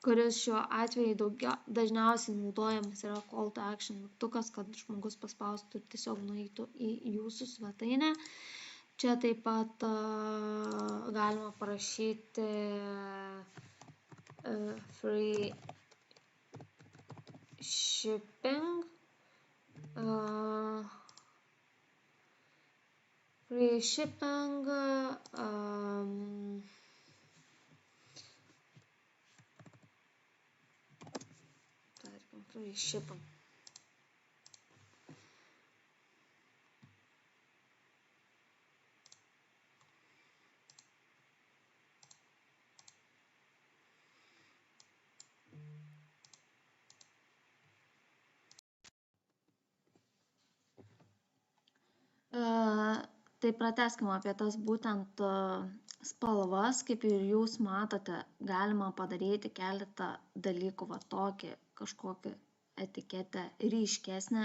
kuris šiuo atveju dažniausiai naudojamas yra Call to Action mygtukas, kad žmogus paspaustų ir tiesiog nueitų į jūsų svetainę. Čia taip pat galima parašyti free shipping. Free shipping. Free shipping. Tai pratęskime apie tas būtent spalvas, kaip ir jūs matote, galima padaryti keletą dalykų, va tokį kažkokį etiketę ryškesnę.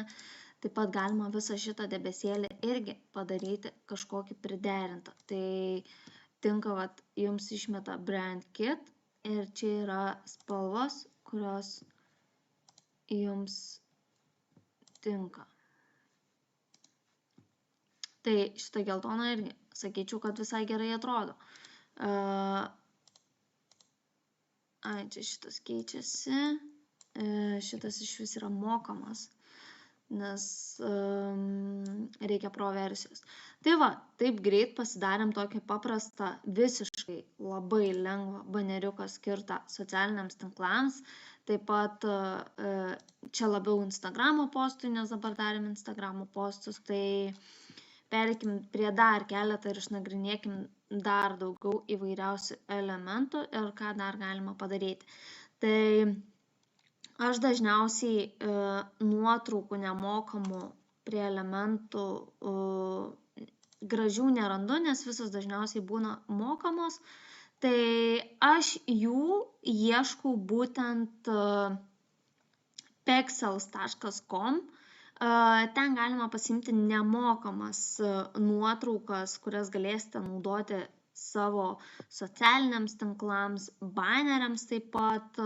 Taip pat galima visą šitą debesėlį irgi padaryti kažkokį priderintą. Tai tinka, va, jums išmeta Brand Kit ir čia yra spalvos, kurios jums tinka. Tai šitą geltoną irgi sakyčiau, kad visai gerai atrodo. Čia šitas keičiasi. Šitas iš vis yra mokamas, nes reikia pro versijos. Tai va, taip greit pasidarėm tokį paprastą, visiškai labai lengvą baneriuką skirtą socialiniams tinklams. Taip pat čia labiau Instagramo postui, nes dabar darėm Instagramo postus, tai pereikim prie dar keletą ir išnagrinėkim dar daugiau įvairiausių elementų ir ką dar galima padaryti. Tai aš dažniausiai nuotraukų nemokamų prie elementų gražių nerandu, nes visos dažniausiai būna mokamos. Tai aš jų ieškau būtent pexels.com. Ten galima pasiimti nemokamas nuotraukas, kurias galėsite naudoti savo socialiniams tinklams, baneriams taip pat,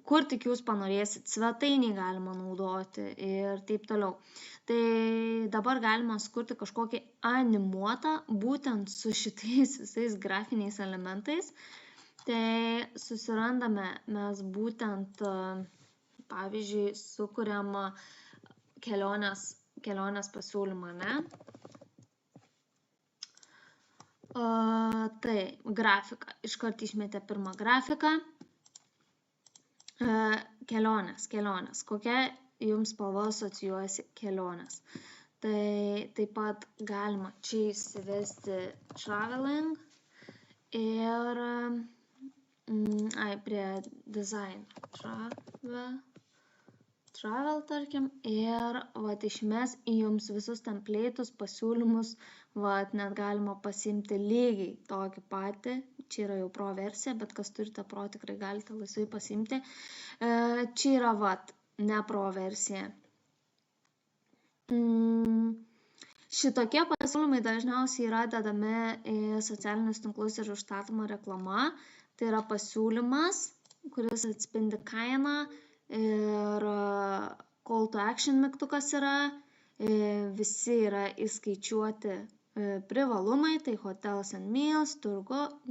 kur tik jūs panorėsit, svetainiai galima naudoti ir taip toliau. Tai dabar galima sukurti kažkokį animuotą, būtent su šitais visais grafiniais elementais. Tai susirandame mes būtent, pavyzdžiui, sukuriam kelionės pasiūlymą, ne? Tai grafika. Iškart išmetė pirmą grafiką. Kelionės. Kokia jums spalva asocijuojasi kelionės? Tai taip pat galima čia įsivesti traveling ir prie design travel, tarkim, ir vat išmes į jums visus template'us, pasiūlymus, vat net galima pasiimti lygiai tokį patį, čia yra jau pro versija, bet kas turite pro tikrai galite laisvai pasiimti. Čia yra vat ne pro versija. Šitokie pasiūlymai dažniausiai yra dedami į socialinius tinklus ir užstatoma reklama. Tai yra pasiūlymas, kuris atspindi kainą ir call to action mygtukas yra, visi yra įskaičiuoti privalumai, tai hotels and meals, tour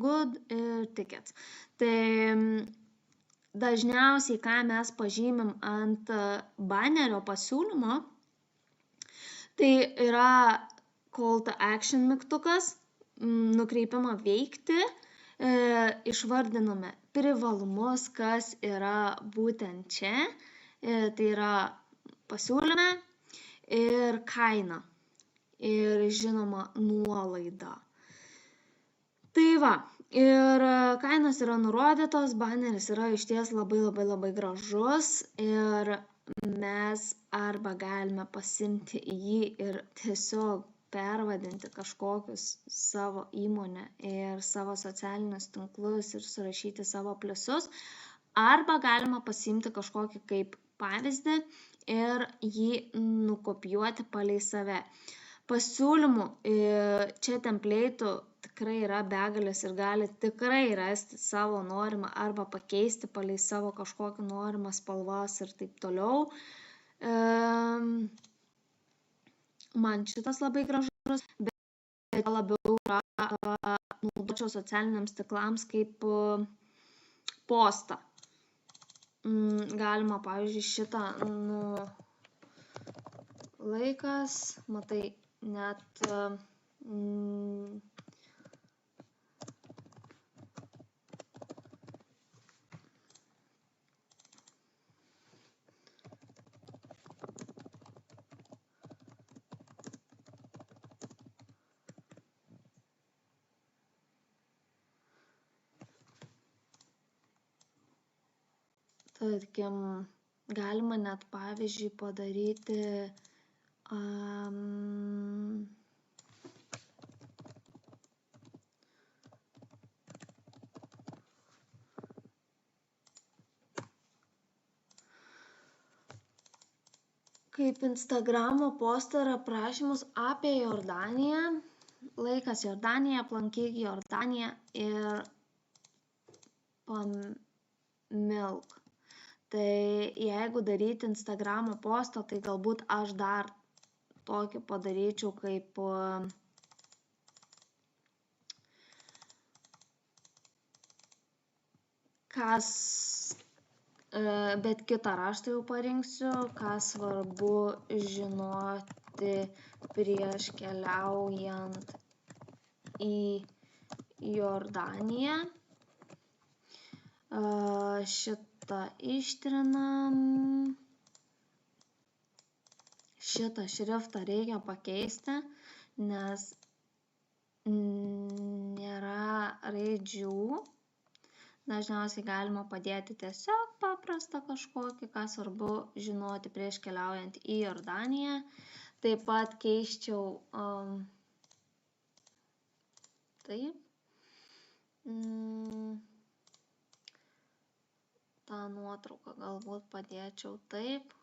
good ir tickets. Tai dažniausiai, ką mes pažymim ant banerio pasiūlymo, tai yra call to action mygtukas, nukreipimą veikti, išvardiname privalumus, kas yra būtent čia, tai yra pasiūlyme ir kaina ir žinoma nuolaida. Tai va, ir kainos yra nurodytos, baneris yra išties labai gražus ir mes arba galime pasimti jį ir tiesiog pervadinti kažkokius savo įmonę ir savo socialinius tinklus ir surašyti savo pliusus, arba galima pasimti kažkokį kaip pavyzdį ir jį nukopijuoti palei save. Pasiūlymų čia templeitų tikrai yra begalės ir gali tikrai rasti savo norimą arba pakeisti palei savo kažkokį norimą spalvas ir taip toliau. Man šitas labai gražus, bet labiau naudočiau socialiniams tinklams kaip postą. Galima, pavyzdžiui, šitą laikas, matai, net tarkim, galima net pavyzdžiui padaryti kaip Instagramo postą yra prašymus apie Jordaniją, laikas Jordanija, aplankyk Jordaniją ir pamilk. Tai jeigu daryti Instagramo postą, tai galbūt aš dar tokį padaryčiau kaip bet kitą raštą jau parinksiu, ką svarbu žinoti prieš keliaujant į Jordaniją. Šitą ištrinam. Šitą šriftą reikia pakeisti, nes nėra raidžių. Dažniausiai galima padėti tiesiog paprastą kažkokį, ką svarbu žinoti prieš keliaujant į Jordaniją. Taip pat keisčiau taip. tą nuotrauką galbūt padėčiau taip.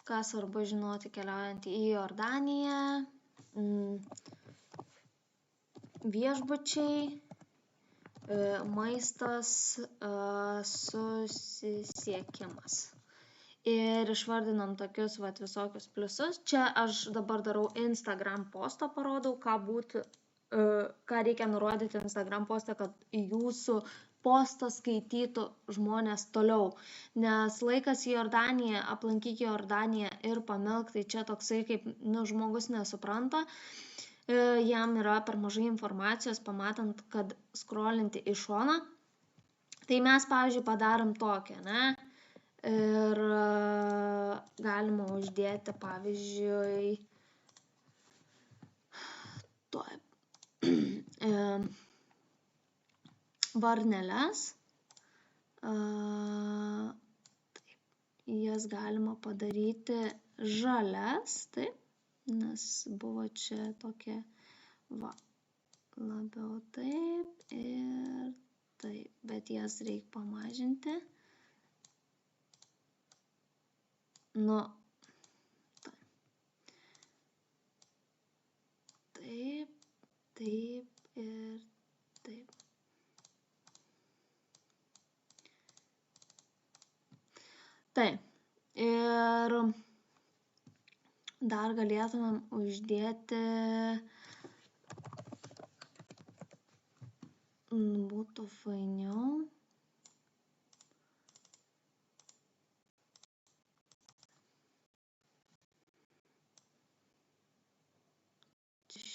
Ką svarbu žinoti keliaujant į Jordaniją. Viešbučiai, maistas, susisiekimas. Ir išvardinam tokius visokius pliusus. Čia aš dabar darau Instagram postą, parodau, ką reikia nurodyti Instagram postą, kad jūsų postą skaitytų žmonės toliau. Nes laikas į Jordaniją, aplankyk Jordaniją ir pamilk, tai čia toksai kaip žmogus nesupranta. Jam yra per mažai informacijos, pamatant, kad scrollinti į šoną. Tai mes, pavyzdžiui, padarom tokią, ne? Ir galima uždėti, pavyzdžiui, varneles. Jas galima padaryti žalias, taip, nes buvo čia tokia, labiau taip ir taip, bet jas reikia pamažinti. taip ir taip. Taip, ir dar galėtumėm uždėti, būtų fainiau.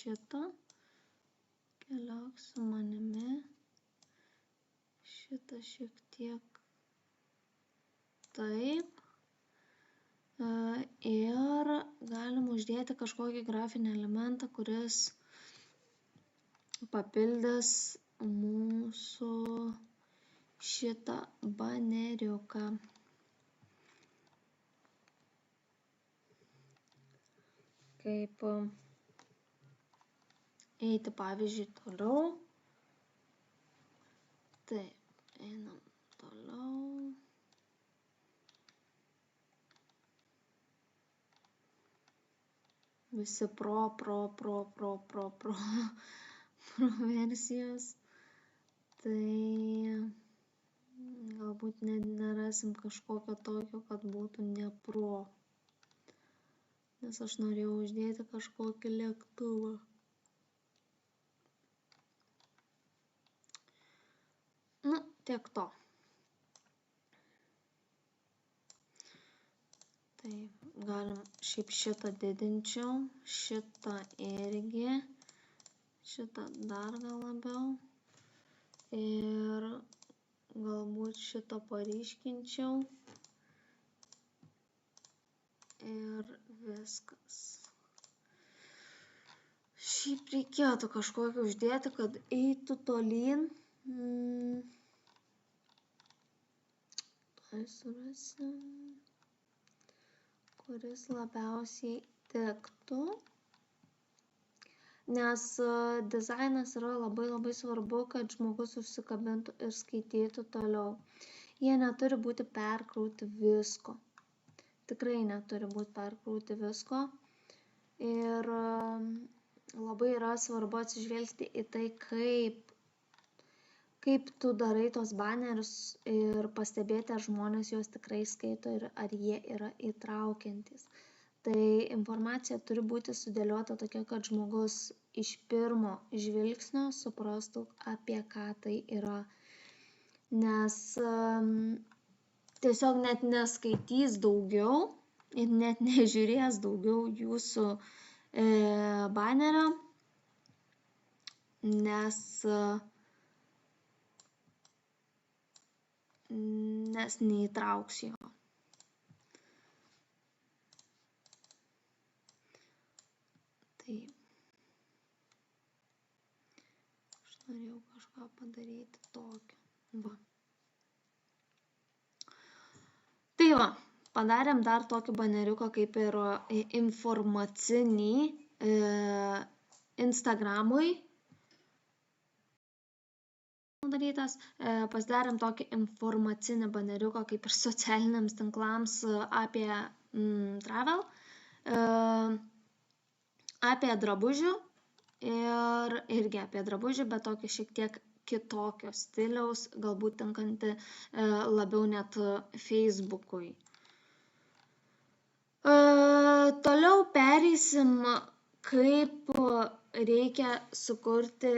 Šitą, keliauk su manimi, šitą šiek tiek taip. Ir galim uždėti kažkokį grafinį elementą, kuris papildys mūsų šitą baneriuką. Kaip eiti, pavyzdžiui, toliau. Taip, einam toliau. Visi pro versijos. Tai galbūt nerasim kažkokio tokio, kad būtų ne pro. Nes aš norėjau uždėti kažkokį lėktuvą. Nu, tiek to. Tai galim šiaip šitą didinčiau, šitą irgi, šitą dar gal labiau. Ir galbūt šitą paryškinčiau. Ir viskas. Šiaip reikėtų kažkokį uždėti, kad eitų tolyn. Tai surasim, kuris labiausiai tiktų. Nes dizainas yra labai svarbu, kad žmogus užsikabintų ir skaitytų toliau. Jie neturi būti perkrauti visko. Tikrai neturi būti perkrauti visko. Ir labai yra svarbu atsižvelgti į tai, kaip tu darai tos banerius ir pastebėti, ar žmonės juos tikrai skaito ir ar jie yra įtraukiantys. Tai informacija turi būti sudėliota tokia, kad žmogus iš pirmo žvilgsnio suprastų, apie ką tai yra. Nes tiesiog net neskaitys daugiau ir net nežiūrės daugiau jūsų banerio, nes neįtrauks jo. Tai aš norėjau kažką padaryti tokio. Va. Tai va, padarėm dar tokį baneriuką kaip ir informacinį Instagramui. Darytas, pasidarėm tokį informacinį baneriuką kaip ir socialiniams tinklams apie travel, apie drabužių ir irgi apie drabužių, bet tokį šiek tiek kitokio stiliaus, galbūt tinkanti labiau net Facebookui. Toliau pereisim, kaip reikia sukurti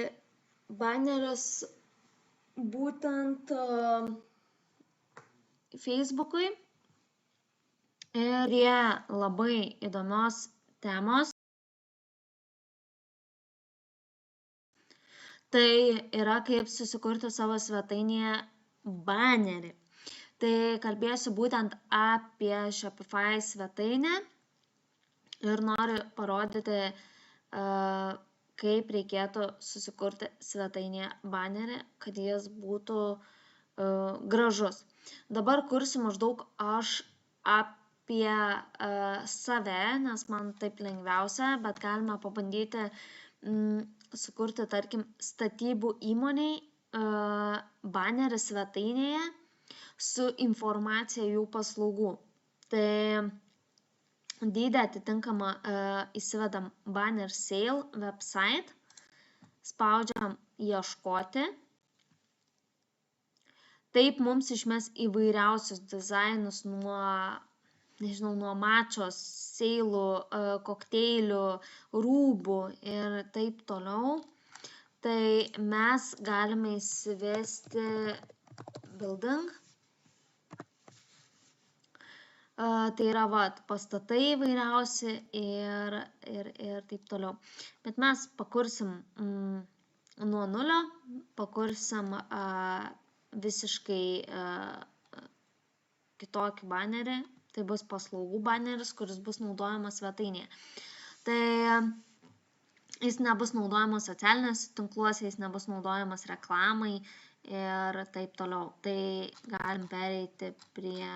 banerius būtent Facebookui ir jie labai įdomios temos. Tai yra kaip susikurti savo svetainėje banerį. Tai kalbėsiu būtent apie Shopify svetainę ir noriu parodyti, kaip reikėtų susikurti svetainėje banerį, kad jis būtų gražus. Dabar kursiu maždaug aš apie save, nes man taip lengviausia, bet galime pabandyti sukurti, tarkim, statybų įmoniai banerį svetainėje su informacija jų paslaugų. Tai dydį atitinkamą įsivedam banner sale website spaudžiam ieškoti. Taip mums išmes įvairiausius dizainus nuo mačos, seilų, kokteilių, rūbų ir taip toliau. Tai mes galime įsivesti building. Tai yra pastatai įvairiausi ir taip toliau. Bet mes pakursim nuo nulio, pakursim visiškai kitokį banerį. Tai bus paslaugų baneris, kuris bus naudojamas svetainėje. Tai jis nebus naudojamas socialiniuose tinkluose, jis nebus naudojamas reklamai ir taip toliau. Tai galim pereiti prie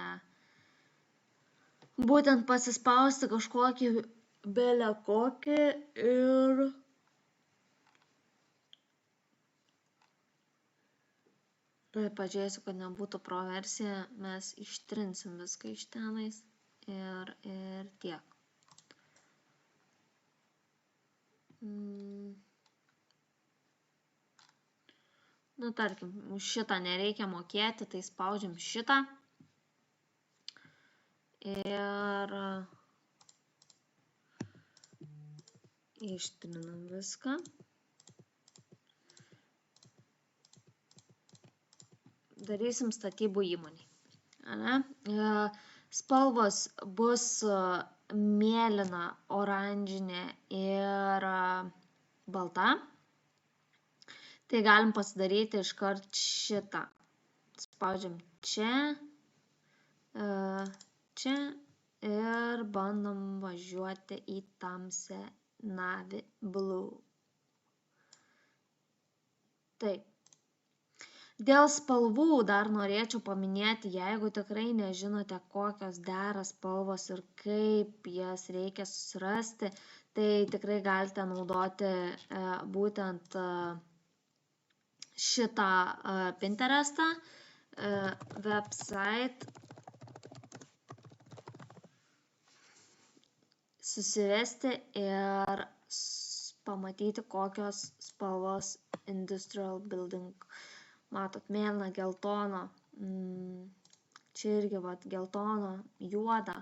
būtent pasispausti kažkokį belę kokį ir pažiūrėsiu, kad nebūtų pro versija, mes ištrinsim viską iš tenais ir tiek. Nu, tarkim, už šitą nereikia mokėti, tai spaudžiam šitą. Ir ištrinam viską. Darysim statybų įmonį. Spalvos bus mėlyna, oranžinė ir balta. Tai galim pasidaryti iškart šitą. Spaudžiam čia ir bandom važiuoti į tamsią navy blue. Taip. Dėl spalvų dar norėčiau paminėti, jeigu tikrai nežinote, kokios dera spalvos ir kaip jas reikia susirasti, tai tikrai galite naudoti būtent šitą Pinterestą, website, susivesti ir pamatyti, kokios spalvos industrial building. Matot, mėlyna, geltona, čia irgi geltona, juoda,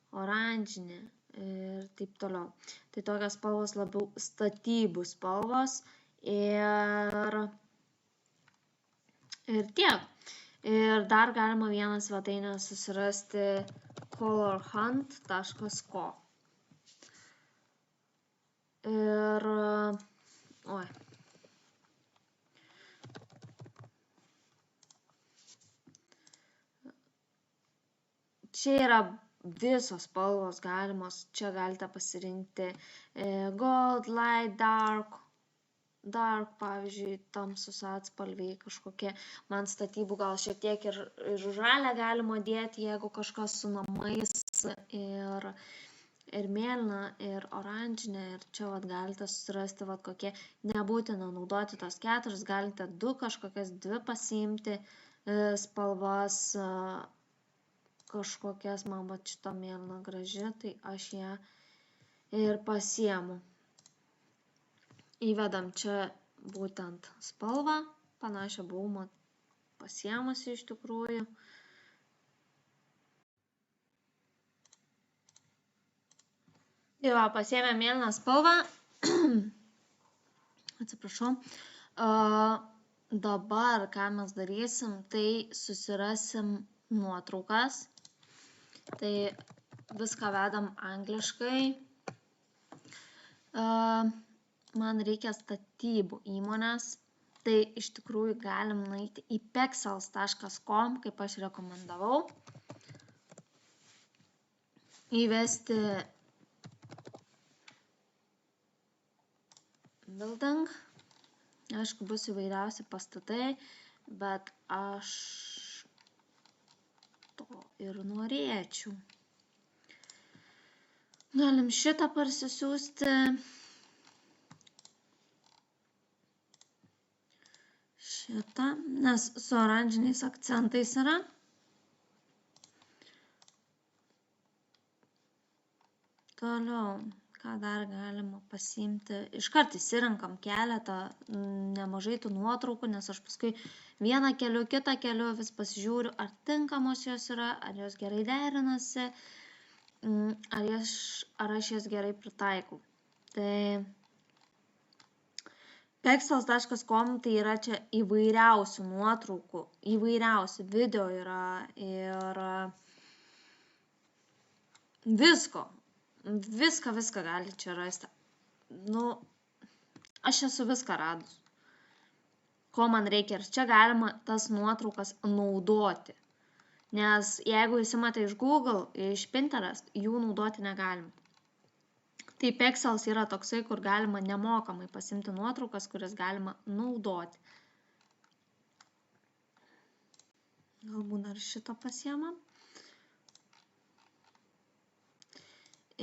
oranžinė ir taip toliau. Tai tokios spalvos labiau statybų spalvos ir tiek. Ir dar galima vieną svetainę susirasti colorhunt.co. Ir, čia yra visos spalvos galimos, čia galite pasirinkti gold, light, dark, pavyzdžiui, tamsus atspalviai kažkokie. Man statybų gal šiek tiek ir žalią galima dėti, jeigu kažkas su namais ir mėlyna, ir oranžinė, ir čia galite susirasti kokie, nebūtina naudoti tos 4, galite kažkokias 2 pasiimti spalvas, kažkokias, man šito mėlyna graži, tai aš ją ir pasiemu. Įvedam čia būtent spalvą, panašią buvau pasiemusi iš tikrųjų. Tai pasiėmė mėlyną spalvą. Atsiprašau. Dabar, ką mes darysim, tai susirasim nuotraukas. Tai viską vedam angliškai. Man reikia statybų įmonės. Tai iš tikrųjų galim nueiti į pexels.com, kaip aš rekomendavau. Įvesti building. Aišku, bus įvairiausi pastatai, bet aš to ir norėčiau. Galim šitą parsisiųsti. Šitą, nes su oranžiniais akcentais yra. Toliau, ką dar galima pasiimti. Iškart įsirenkam keletą, nemažai tų nuotraukų, nes aš paskui vieną keliu, kitą keliu, vis pasižiūriu, ar tinkamos jos yra, ar jos gerai derinasi, ar aš jas gerai pritaikau. Tai pexels.com tai yra čia įvairiausių nuotraukų, įvairiausių video yra ir viską gali čia rasti. Aš esu viską radus, ko man reikia. Ir čia galima tas nuotraukas naudoti. Nes jeigu jūs imate iš Google, iš Pinterest, jų naudoti negalima. Tai Pexels yra toksai, kur galima nemokamai pasimti nuotraukas, kuris galima naudoti. Galbūt dar šitą pasiemam.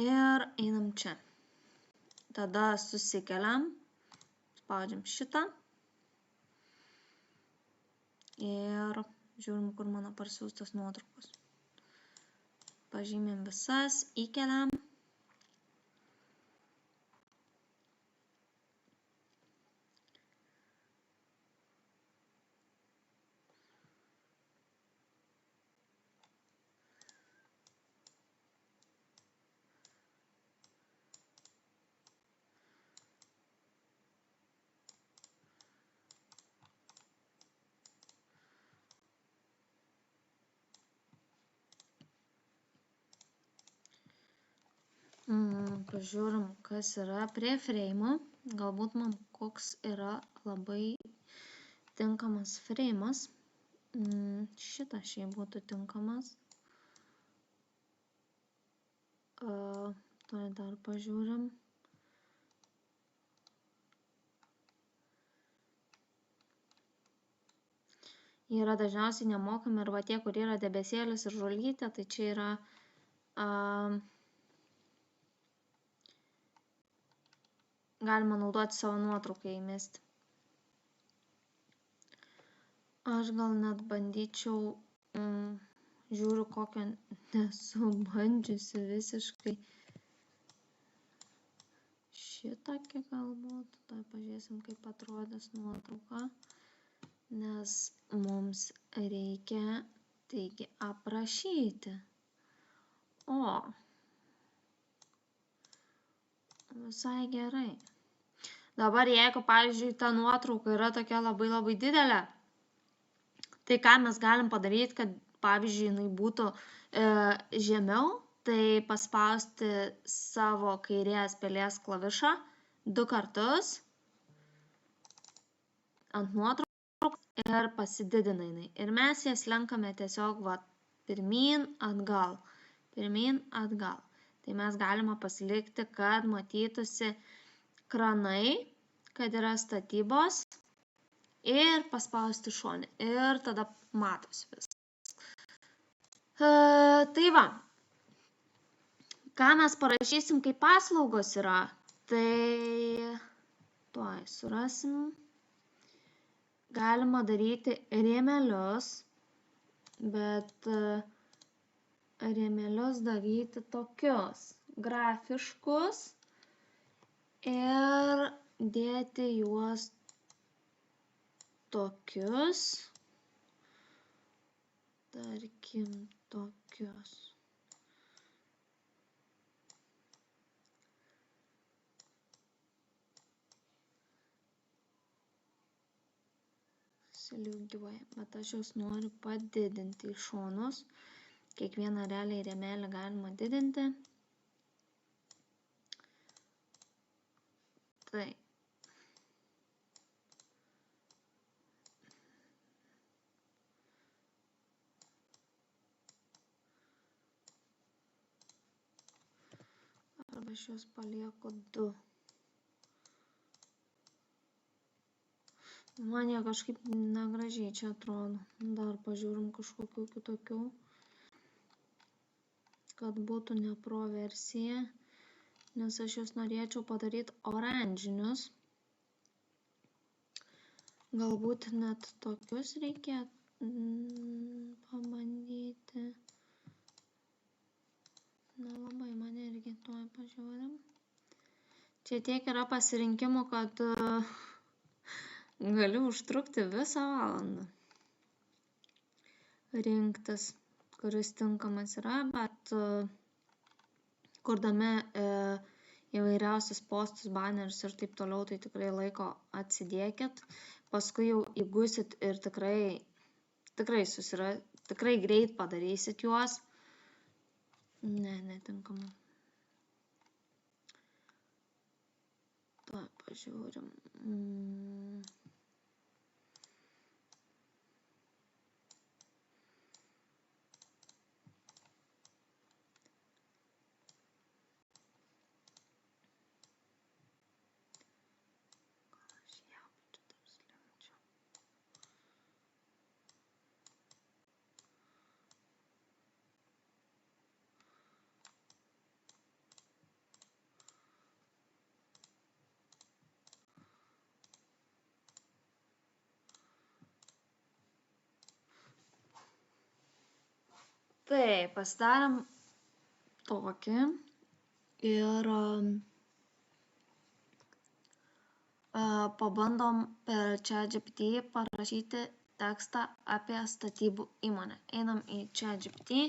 Ir einam čia. Tada susikeliam, spaudžiam šitą. Ir žiūrim, kur mano parsiųstas nuotraukos. Pažymėm visas, įkeliam. Pažiūrim, kas yra prie freimų. Galbūt man koks yra labai tinkamas freimas. Šitas šiaip būtų tinkamas. Tuoj dar pažiūrim. Jie yra dažniausiai nemokami ir va tie, kur yra debesėlis ir žolytė, tai čia yra galima naudoti savo nuotraukai įmesti. Aš gal net bandyčiau, žiūriu, kokio nesu bandžiusi visiškai. Šitokį galbūt, tai pažiūrėsim, kaip atrodys nuotrauka, nes mums reikia taigi aprašyti. Visai gerai. Dabar jeigu, pavyzdžiui, ta nuotrauka yra tokia labai didelė, tai ką mes galim padaryti, kad, pavyzdžiui, jinai būtų žemiau, tai paspausti savo kairės pelės klavišą 2 kartus ant nuotraukos ir pasididina jinai. Ir mes jas lenkame tiesiog pirmyn, atgal. Pirmyn, atgal. Tai mes galime pasilikti, kad matytųsi kranai, kad yra statybos ir paspausti šonę. Ir tada matosi viskas. Tai va, ką mes parašysim, kaip paslaugos yra, tai tuoj surasim. Galima daryti rėmelius, bet rėmelius daryti tokius grafiškus ir dėti juos tokius, tarkim tokius. Siliugiuoja, bet aš juos noriu padidinti į šonus. Kiekvieną realiai rėmelį galima didinti. Tai. Arba aš juos palieku 2. Man jie kažkaip negražiai čia atrodo. Dar pažiūrim kažkokių kitokių, kad būtų ne pro versija, nes aš juos norėčiau padaryti oranžinius. Galbūt net tokius reikėtų pabandyti. Nelabai man irgi tuoj pažiūrim. Čia tiek yra pasirinkimų, kad gali užtrukti visą valandą rinktis, kuris tinkamas yra, bet kurdami įvairiausius postus, bannerius ir taip toliau, tai tikrai laiko atsidėkit, paskui jau įgūsit ir tikrai greit padarysit juos. Ne, netinkama. Pažiūrim. Tai pasidarėm tokį ir pabandom per ChatGPT parašyti tekstą apie statybų įmonę. Einam į ChatGPT.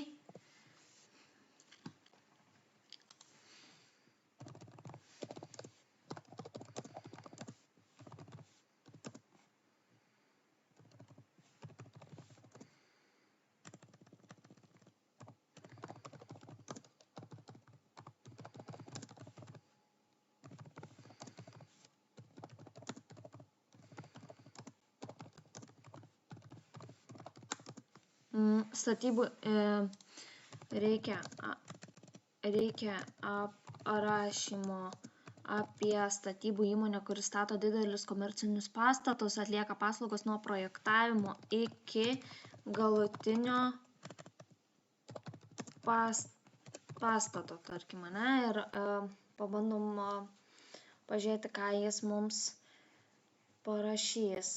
Statybų reikia aprašymo apie statybų įmonę, kuri stato didelius komercinius pastatus, atlieka paslaugas nuo projektavimo iki galutinio pastato, tarkim, ir pabandom pažiūrėti, ką jis mums parašys.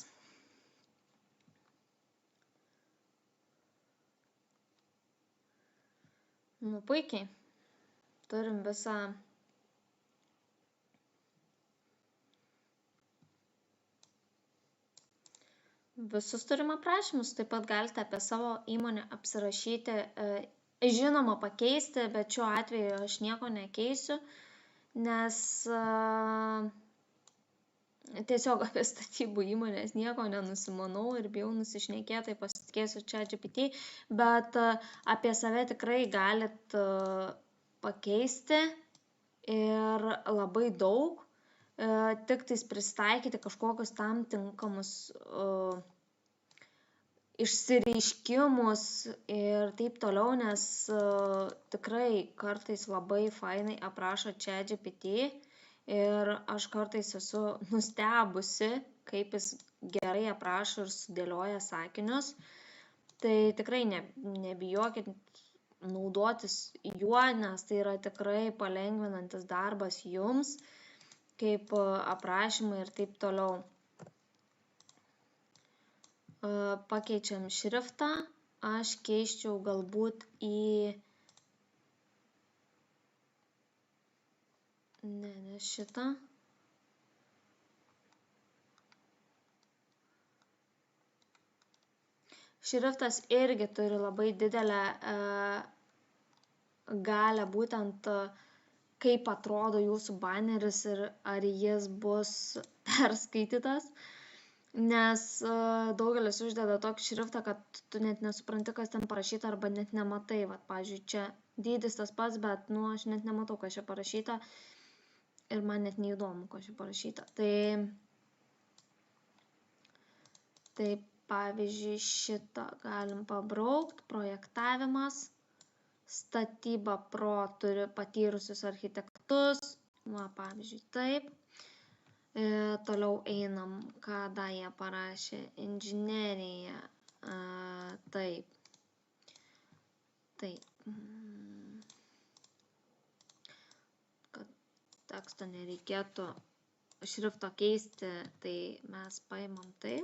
Nu, puikiai. Turim visus turim aprašymus. Taip pat galite apie savo įmonę apsirašyti, žinoma pakeisti, bet šiuo atveju aš nieko nekeisiu, nes tiesiog apie statybų įmonės nieko nenusimanau ir bijau nusišnekėti, tai pasitikėsiu ChatGPT, bet apie save tikrai galit pakeisti ir labai daug, tik tais prisitaikyti kažkokius tam tinkamus išsireiškimus ir taip toliau, nes tikrai kartais labai fainai aprašo ChatGPT. Ir aš kartais esu nustebusi, kaip jis gerai aprašo ir sudėlioja sakinius. Tai tikrai nebijokit naudotis juo, nes tai yra tikrai palengvinantis darbas jums, kaip aprašymai ir taip toliau. Pakeičiam šriftą. Aš keisčiau galbūt į... Ne šitą. Šriftas irgi turi labai didelę galią, būtent kaip atrodo jūsų baneris ir ar jis bus perskaitytas, nes daugelis uždeda tokį šriftą, kad tu net nesupranti, kas ten parašyta, arba net nematai. Vat, pavyzdžiui, čia dydis tas pats, bet aš net nematau, kas čia parašyta. Ir man net neįdomu, ko čia parašyta. Tai pavyzdžiui, šitą galim pabraukti. Projektavimas. Statyba pro turi patyrusius architektus. Pavyzdžiui, taip. Toliau einam, kada jie parašė. Inžinerija. Taip. Teksto nereikėtų šrifto keisti, tai mes paimam taip.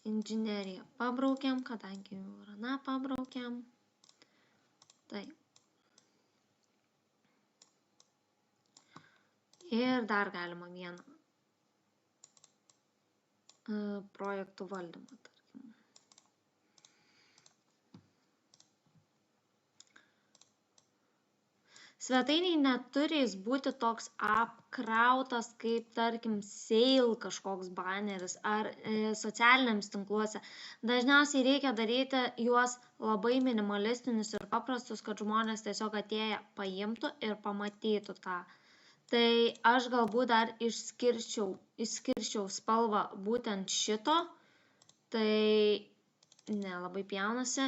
Inžineriją pabraukiam, kadangi jau yra pabraukiam. Taip. Ir dar galima vieną projektų valdymą, tarkim. Svetainiai neturi jis būti toks apkrautas, kaip, tarkim, sale kažkoks baneris ar socialiniams tinkluose. Dažniausiai reikia daryti juos labai minimalistinius ir paprastus, kad žmonės tiesiog atėję paimtų ir pamatytų tą. Tai aš galbūt dar išskirčiau spalvą būtent šito, tai nelabai pjaunasi,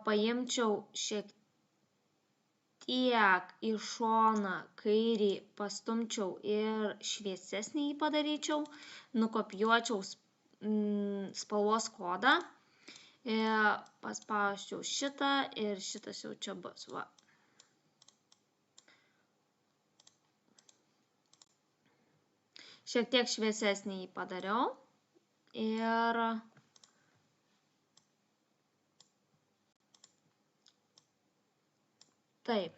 paimčiau šiek tiek į šoną kairį pastumčiau ir šviesesnį jį padaryčiau, nukopijuočiau spalvos kodą, paspausčiau šitą ir šitas jau čia bus. Va. Šiek tiek šviesesnį jį padariau ir taip,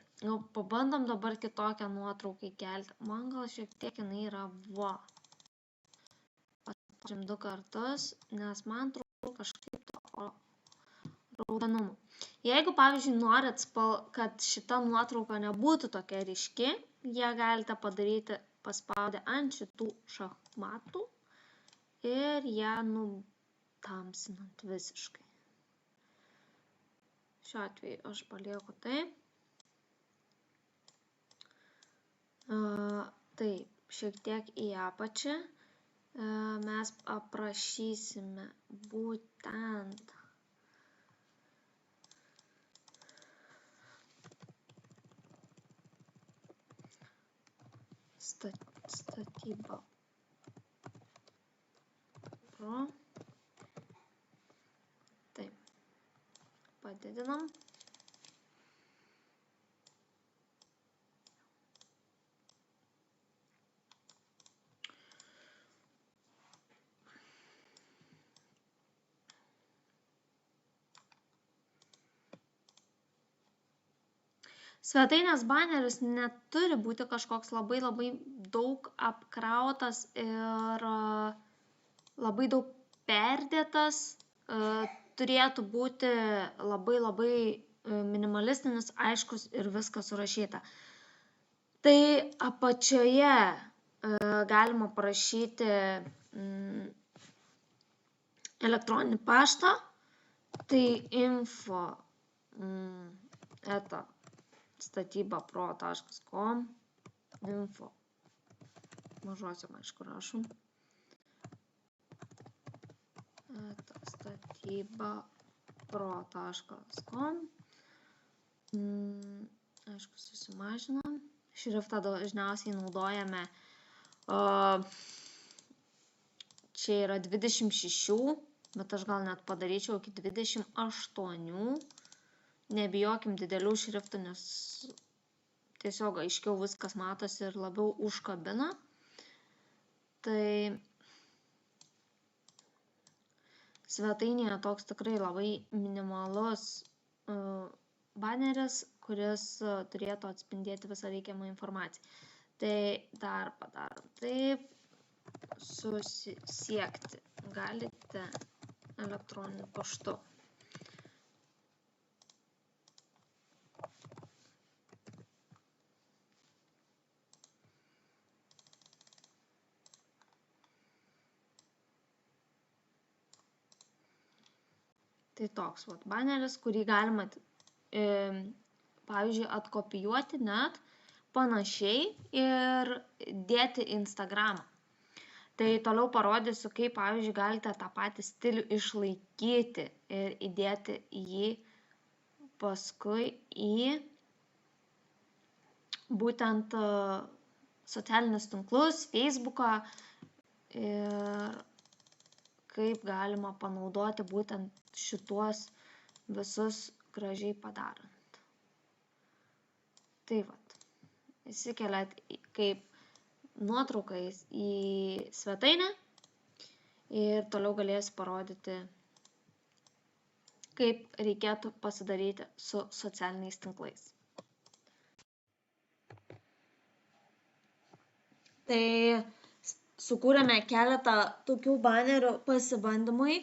pabandom dabar kitokią nuotrauką įkelti. Man gal šiek tiek jinai yra va. Paspaudžiam 2 kartus, nes man trūko kažkaip to raudonumo. Jeigu, pavyzdžiui, norit, kad šita nuotrauka nebūtų tokia ryški, ją galite padaryti paspaudę ant šitų šachmatų ir ją nutamsinant visiškai. Šiuo atveju aš palieku taip. Taip, šiek tiek į apačią mes aprašysime būtent statyba pro. Taip, padidinam. Svetainės baneris neturi būti kažkoks labai daug apkrautas ir labai daug perdėtas. Turėtų būti labai minimalistinis, aiškus ir viskas surašyta. Tai apačioje galima parašyti elektroninį paštą. Tai info @statybapro.com info mažosiom aišku rašom @statybapro.com aišku susimažinam. Šriftą dažniausiai naudojame, čia yra 26, bet aš gal net padaryčiau iki 28. Nebijokim didelių šriftų, nes tiesiog aiškiau viskas matosi ir labiau užkabina. Tai svetainėje toks tikrai labai minimalus baneris, kuris turėtų atspindėti visą reikiamą informaciją. Tai dar padarom taip. Susisiekti galite elektroniniu paštu. Tai toks baneris, kurį galima, pavyzdžiui, atkopijuoti net panašiai ir dėti į Instagramą. Tai toliau parodysiu, kaip, pavyzdžiui, galite tą patį stilių išlaikyti ir įdėti jį paskui į būtent socialinius tinklus, Facebooką ir kaip galima panaudoti būtent šituos visus gražiai padarant. Tai vat, įsikeliat kaip nuotraukais į svetainę ir toliau galėsiu parodyti, kaip reikėtų pasidaryti su socialiniais tinklais. Tai sukūrėme keletą tokių banerių pasibandymui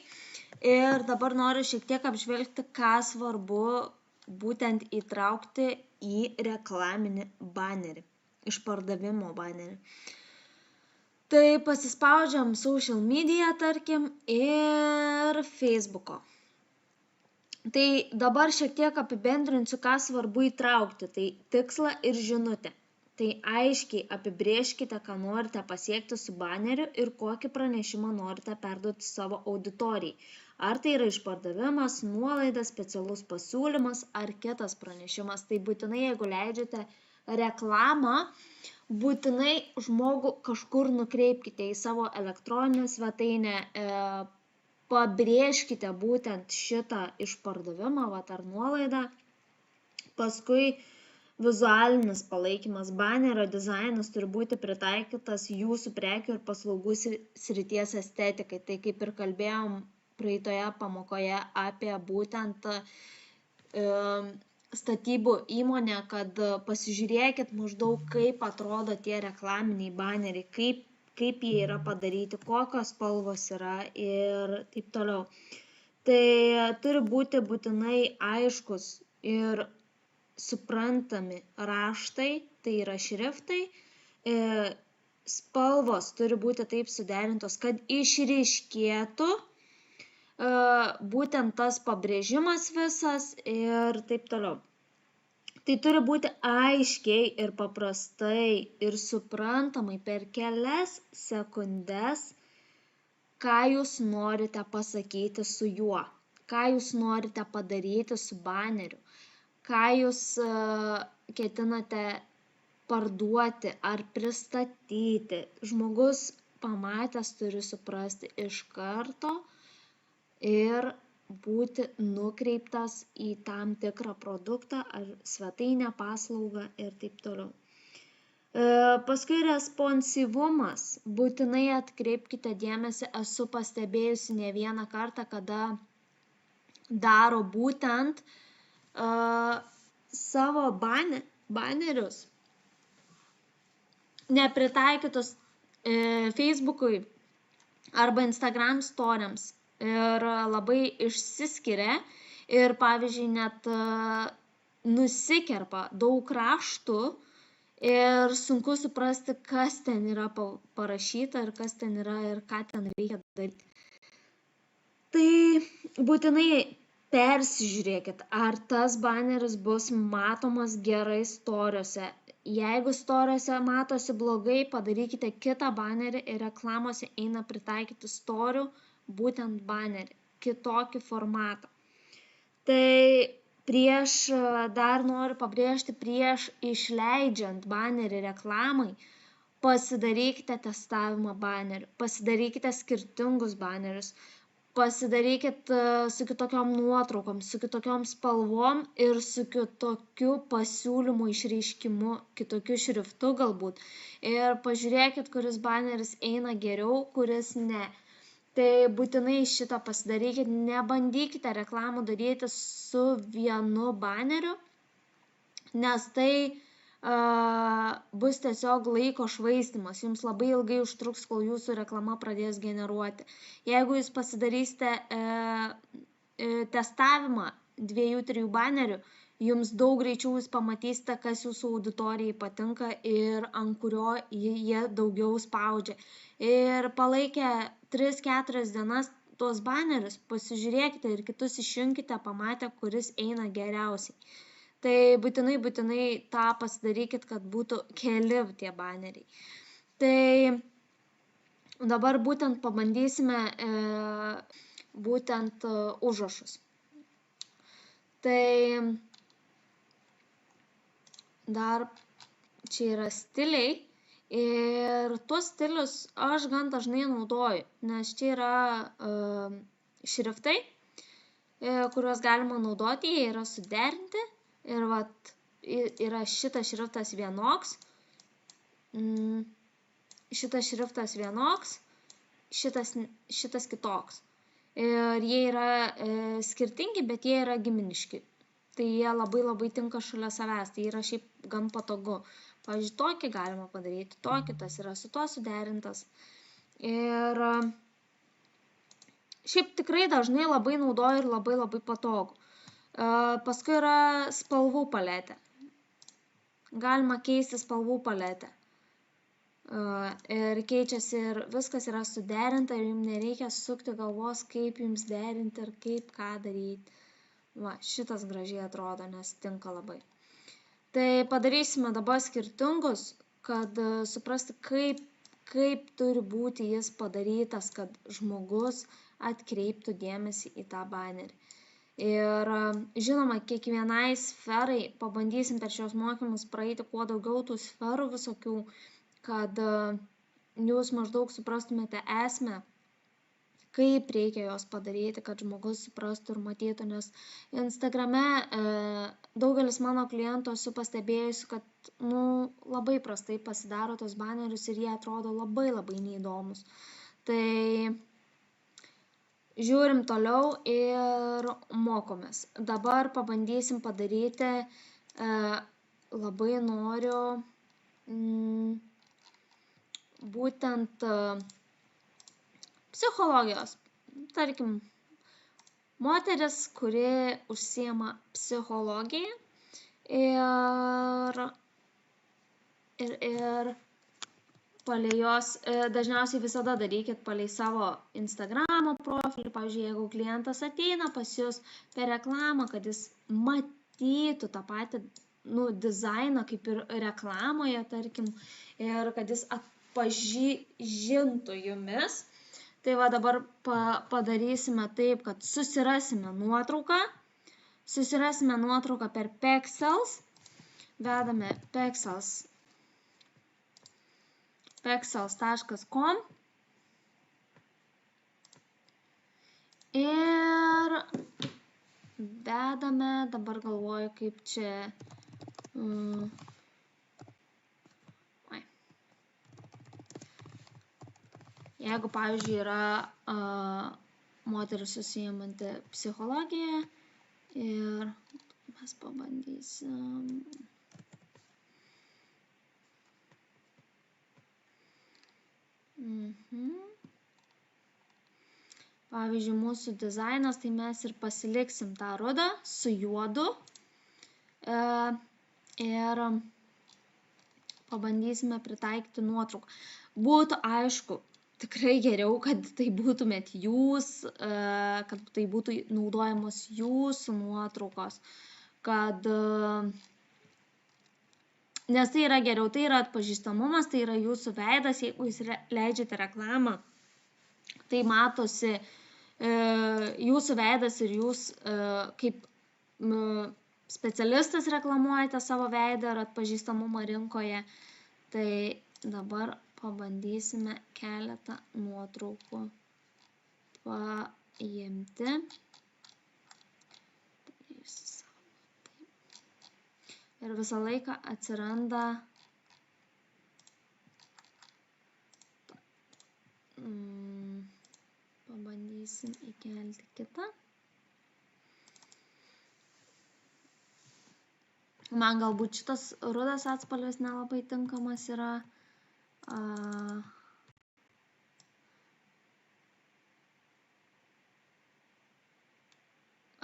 ir dabar noriu šiek tiek apžvelgti, ką svarbu būtent įtraukti į reklaminį banerį, išpardavimo banerį. Tai pasispaudžiam social media, tarkim, ir Facebook'o. Tai dabar šiek tiek apibendrinsiu, ką svarbu įtraukti. Tai tikslą ir žinutę. Tai aiškiai apibrėžkite, ką norite pasiekti su baneriu ir kokį pranešimą norite perduoti savo auditorijai. Ar tai yra išpardavimas, nuolaida, specialus pasiūlymas ar kitas pranešimas. Tai būtinai, jeigu leidžiate reklamą, būtinai žmogų kažkur nukreipkite į savo elektroninę svetainę, pabrėžkite būtent šitą išpardavimą ar nuolaidą. Paskui vizualinis palaikymas, banerio dizainas turi būti pritaikytas jūsų prekių ir paslaugų srities estetikai. Tai kaip ir kalbėjom praeitoje pamokoje apie būtent statybų įmonę, kad pasižiūrėkit maždaug, kaip atrodo tie reklaminiai baneriai, kaip jie yra padaryti, kokios spalvos yra ir taip toliau. Tai turi būti būtinai aiškus ir suprantami raštai, tai yra šriftai, spalvos turi būti taip suderintos, kad išryškėtų būtent tas pabrėžimas visas ir taip toliau. Tai turi būti aiškiai ir paprastai ir suprantamai per kelias sekundes, ką jūs norite pasakyti su juo, ką jūs norite padaryti su baneriu, ką jūs ketinate parduoti ar pristatyti. Žmogus pamatęs turi suprasti iš karto ir būti nukreiptas į tam tikrą produktą ar svetainę, paslaugą ir taip toliau. Paskui responsyvumas. Būtinai atkreipkite dėmesį, esu pastebėjusi ne vieną kartą, kada daro būtent savo banerius nepritaikytus Facebook'ui arba Instagram story'ams ir labai išsiskiria ir pavyzdžiui net nusikerpa daug raštų ir sunku suprasti, kas ten yra parašyta ir kas ten yra ir ką ten reikia daryti. Tai būtinai persižiūrėkit, ar tas baneris bus matomas gerai story'ose. Jeigu story'ose matosi blogai, padarykite kitą banerį ir reklamose eina pritaikyti story'ų būtent banerį, kitokį formatą. Tai dar noriu pabrėžti, prieš išleidžiant banerį reklamai, pasidarykite testavimą banerių, pasidarykite skirtingus banerius, pasidarykit su kitokiom nuotraukom, su kitokiom spalvom ir su kitokiu pasiūlymų išreiškimu, kitokiu šriftu galbūt. Ir pažiūrėkit, kuris baneris eina geriau, kuris ne. Tai būtinai šitą pasidarykit, nebandykite reklamų daryti su vienu baneriu, nes tai bus tiesiog laiko švaistymas, jums labai ilgai užtruks, kol jūsų reklama pradės generuoti. Jeigu jūs pasidarysite testavimą 2-3 banerių, jums daug greičiau jūs pamatysite, kas jūsų auditorijai patinka ir ant kurio jie daugiau spaudžia. Ir palaikę 3-4 dienas tuos banerius, pasižiūrėkite ir kitus išjunkite, pamatę, kuris eina geriausiai. Tai būtinai tą pasidarykit, kad būtų keli tie baneriai. Tai dabar būtent pabandysime būtent užrašus. Tai dar čia yra stiliai ir tuos stilius aš gan dažnai naudoju, nes čia yra šriftai, kuriuos galima naudoti, jie yra suderinti. Ir yra šitas šriftas vienoks, šitas kitoks. Ir jie yra skirtingi, bet jie yra giminiški. Tai jie labai tinka šalia savęs, tai yra šiaip gan patogu. Pavyzdžiui, tokį galima padaryti, tokį, tas yra su tuo suderintas. Ir šiaip tikrai dažnai labai naudoju ir labai patogu. Paskui yra spalvų paletė. Galima keisti spalvų paletę. Ir keičiasi ir viskas yra suderinta ir jums nereikia sukti galvos, kaip jums derinti ir kaip ką daryti. Va, šitas gražiai atrodo, nes tinka labai. Tai padarysime dabar skirtingus, kad suprasti, kaip turi būti jis padarytas, kad žmogus atkreiptų dėmesį į tą banerį. Ir žinoma, kiekvienai sferai pabandysim per šios mokymus praeiti kuo daugiau tų sferų visokių, kad jūs maždaug suprastumėte esmę, kaip reikia jos padaryti, kad žmogus suprastų ir matytų, nes Instagrame daugelis mano klientų esu pastebėjusi, kad labai prastai pasidaro tos banerius ir jie atrodo labai neįdomus. Tai žiūrim toliau ir mokomės. Dabar pabandysim padaryti, labai noriu būtent psichologijos. Tarkim, moteris, kuri užsiema psichologiją ir palei jos, dažniausiai visada darykit palei savo Instagramo profilį. Pavyzdžiui, jeigu klientas ateina pas jūs per reklamą, kad jis matytų tą patį dizainą kaip ir reklamoje, tarkim, ir kad jis atpažintų jumis. Tai va dabar padarysime taip, kad susirasime nuotrauką per Pexels, vedame pexels.com ir vedame, dabar galvoju, kaip čia, jeigu, pavyzdžiui, yra moteris užsiimanti psichologiją ir mes pabandysim. Pavyzdžiui, mūsų dizainas, tai mes ir pasiliksim tą rudą su juodu ir pabandysime pritaikyti nuotrauką. Būtų aišku, tikrai geriau, kad tai būtumėt jūs, kad tai būtų naudojamos jūsų nuotraukos, nes tai yra geriau, tai yra atpažįstamumas, tai yra jūsų veidas, jeigu jūs leidžiate reklamą, tai matosi jūsų veidas ir jūs kaip specialistas reklamuojate savo veidą ir atpažįstamumą rinkoje. Tai dabar pabandysime keletą nuotraukų paimti. Ir visą laiką atsiranda pabandysim įkelti kitą. Man galbūt šitas rudas atspalvis nelabai tinkamas yra.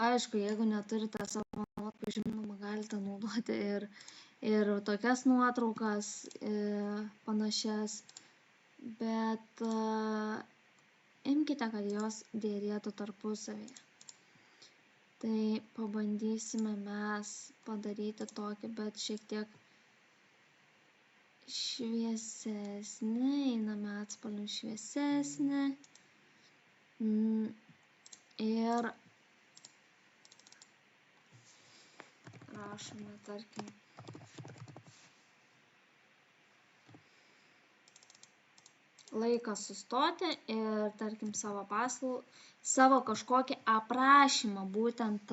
Aišku, jeigu neturite savo nuotraukų, žinoma, galite naudoti ir tokias nuotraukas panašias, bet imkite, kad jos dėrėtų tarpusavyje. Tai pabandysime mes padaryti tokį, bet šiek tiek šviesesnį, einame atspalvių šviesesnį ir rašome, tarkim, laikas sustoti ir, tarkim, savo kažkokį aprašymą, būtent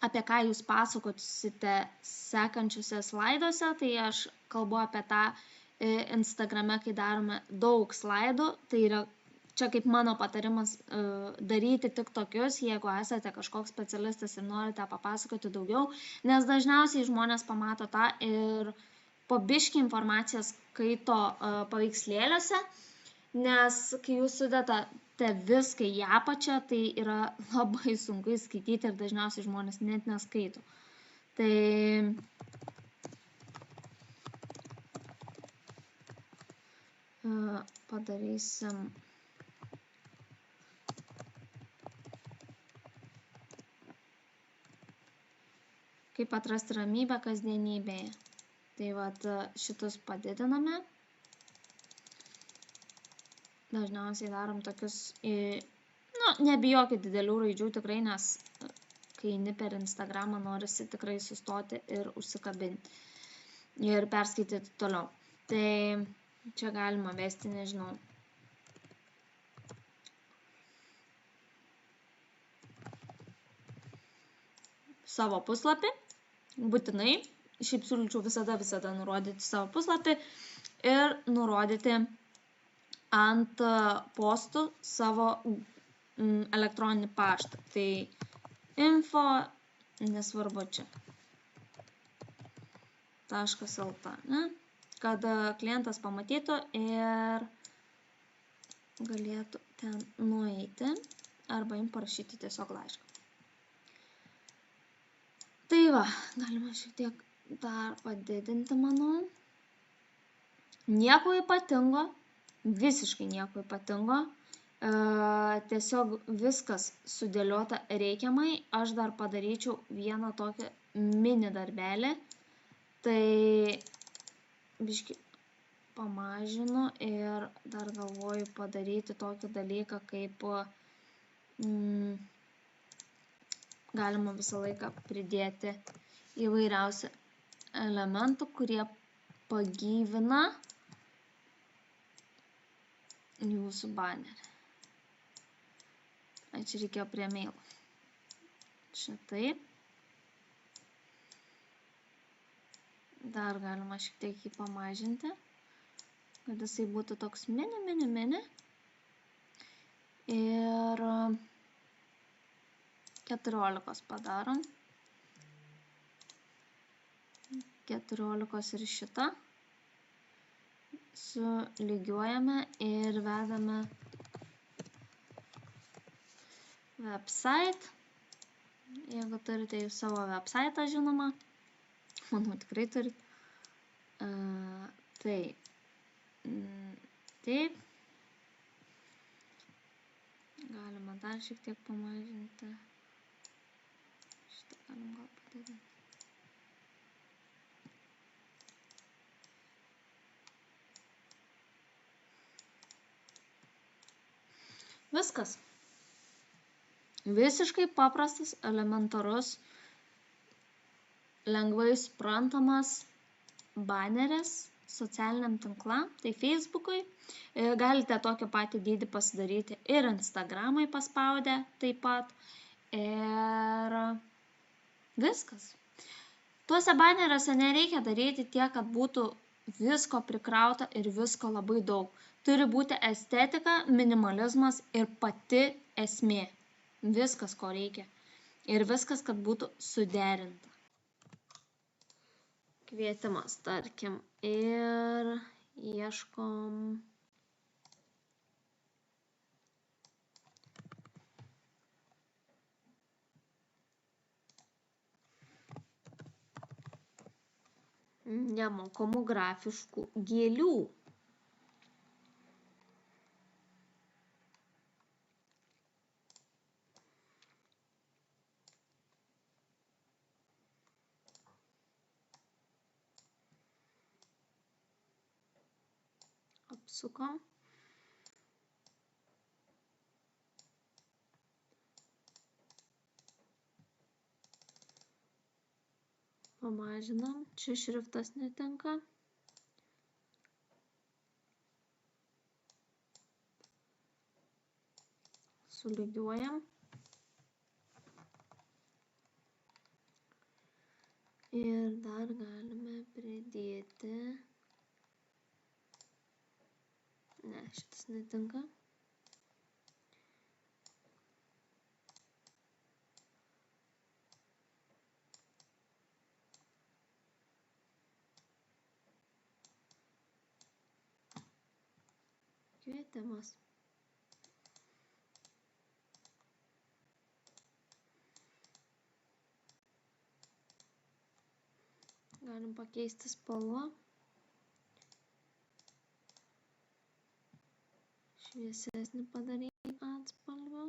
apie ką jūs pasakosite sekančiuose slaiduose. Tai aš kalbu apie tą Instagrame, kai darome daug slaidų, tai yra čia kaip mano patarimas daryti tik tokius, jeigu esate kažkoks specialistas ir norite papasakoti daugiau, nes dažniausiai žmonės pamato tą ir po biškį informaciją skaito paveikslėliuose, nes kai jūs sudedate viską į apačią, tai yra labai sunku įskaityti ir dažniausiai žmonės net neskaito. Tai padarysim kaip atrasti ramybę kasdienybėje. Tai vat šitus padidiname. Dažniausiai darom tokius, nebijokit didelių raidžių tikrai, nes kai eini per Instagramą norisi tikrai sustoti ir užsikabinti ir perskaityti toliau. Tai čia galima vesti, nežinau, savo puslapį, būtinai, šiaip siūlyčiau visada nurodyti savo puslapį ir nurodyti ant postų savo elektroninį paštą. Tai info, nesvarbu čia, .lt, ne? Kad klientas pamatytų ir galėtų ten nueiti arba jums parašyti tiesiog laišką. Tai va, galima šiek tiek dar padidinti, manau. Nieko ypatingo, visiškai nieko ypatingo. Tiesiog viskas sudėliota reikiamai. Aš dar padaryčiau vieną tokį mini darbelį. Tai biškį pamažinu ir dar galvoju padaryti tokį dalyką, kaip galima visą laiką pridėti įvairiausių elementų, kurie pagyvina jūsų banerį. Čia reikėjo prie mailo. Šitaip. Dar galima šiek tiek jį pamažinti, kad jisai būtų toks mini. Ir 14 padarom. 14 ir šitą. Sulygiuojame ir vedame website. Jeigu turite jūs savo website, žinoma. Manau, tikrai turite. Taip. Galima dar šiek tiek pamažinti. Šitą galim gal padidinti. Viskas. Visiškai paprastas, elementarus, lengvai suprantamas baneris socialiniam tinklam, tai Facebook'ui. Galite tokį patį dydį pasidaryti ir Instagram'ui paspaudę taip pat. Ir viskas. Tuose baneriuose nereikia daryti tiek, kad būtų visko prikrauta ir visko labai daug. Turi būti estetika, minimalizmas ir pati esmė. Viskas, ko reikia. Ir viskas, kad būtų suderinta. Kvietimas, tarkim, ir ieškom nemokamų grafiškų gėlių. Apsukom. Pamažinam. Čia šriftas netinka. Sulygiuojam. Ir dar galime pridėti. Ne, šitas netinka. kvietimas. Galim pakeisti spalvą. Šviesesnį padaryti atspalvį.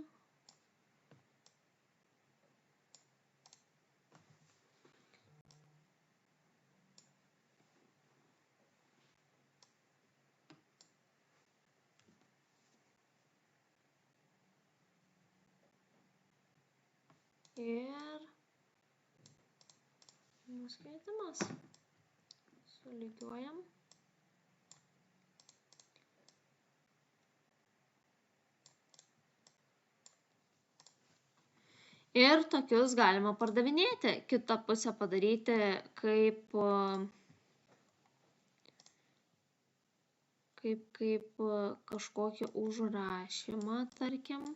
Ir mūsų kvietimas. Sulygiuojam. Ir tokius galima pardavinėti. Kitą pusę padaryti kaip kažkokį užrašymą, tarkim.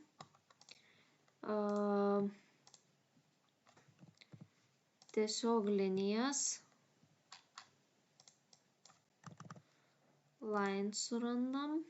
Tiesiog linijas. Line surandam.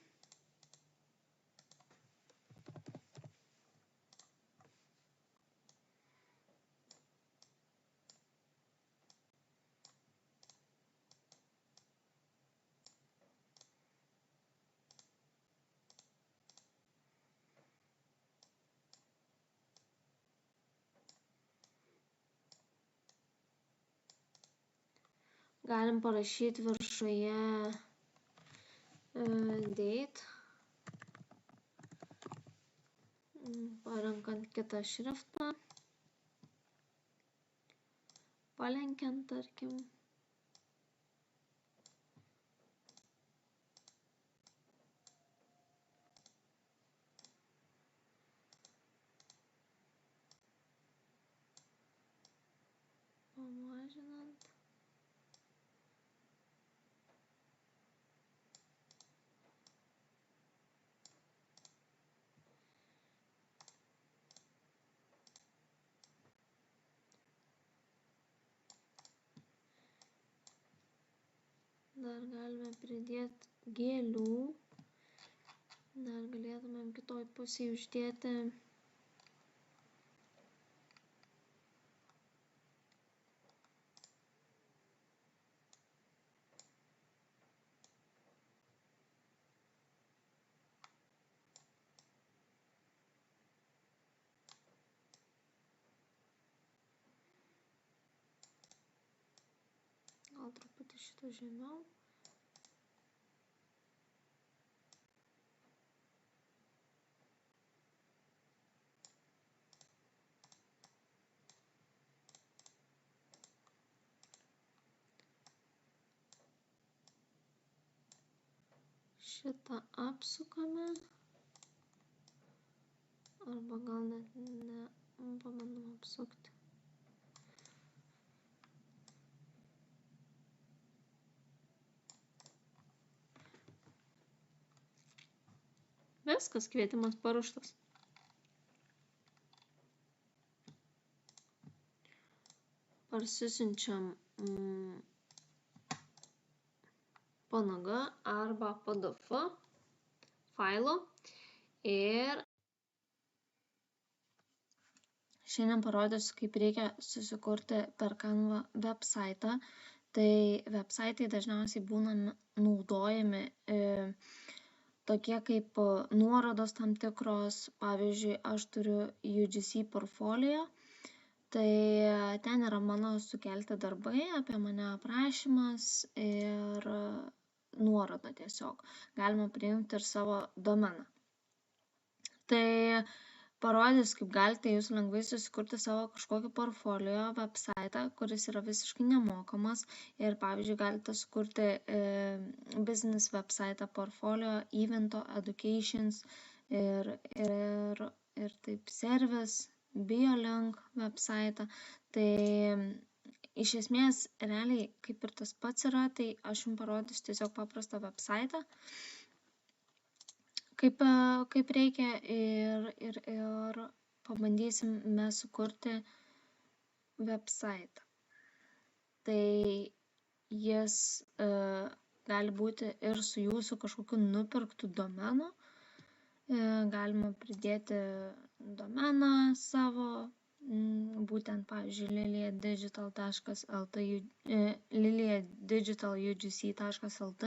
Galim parašyti viršuje date, parenkant kitą šriftą, palenkiant, tarkim. Pamažinant. Dar galime pridėti gėlių. Dar galėtumėm kitoj pusėje uždėti gal truputį šitą žemiau. Šitą apsukame. Arba gal net ne, pabandom apsukti. Viskas, kvietimas paruoštas. Parsisiunčiam PNG arba PDF failo ir šiandien parodysiu, kaip reikia susikurti per Canva websaitą. Tai websaitai dažniausiai būna naudojami tokie kaip nuorodos tam tikros. Pavyzdžiui, aš turiu UGC portfolio. Tai ten yra mano sukelti darbai, apie mane aprašymas ir nuoroda tiesiog. Galima prijungti ir savo domeną. Tai parodys, kaip galite jūs lengvai susikurti savo kažkokį portfolio websaitą, kuris yra visiškai nemokamas. Ir pavyzdžiui, galite sukurti business websaitą, portfolio, evento, educations ir taip service, biolink websaitą. Tai iš esmės, realiai, kaip ir tas pats yra, tai aš jums parodysiu tiesiog paprastą websaitą, kaip reikia ir pabandysim mes sukurti websaitą. Tai jis gali būti ir su jūsų kažkokiu nupirktu domenu, galima pridėti domeną savo, būtent, pavyzdžiui, liliadigitalugc.lt.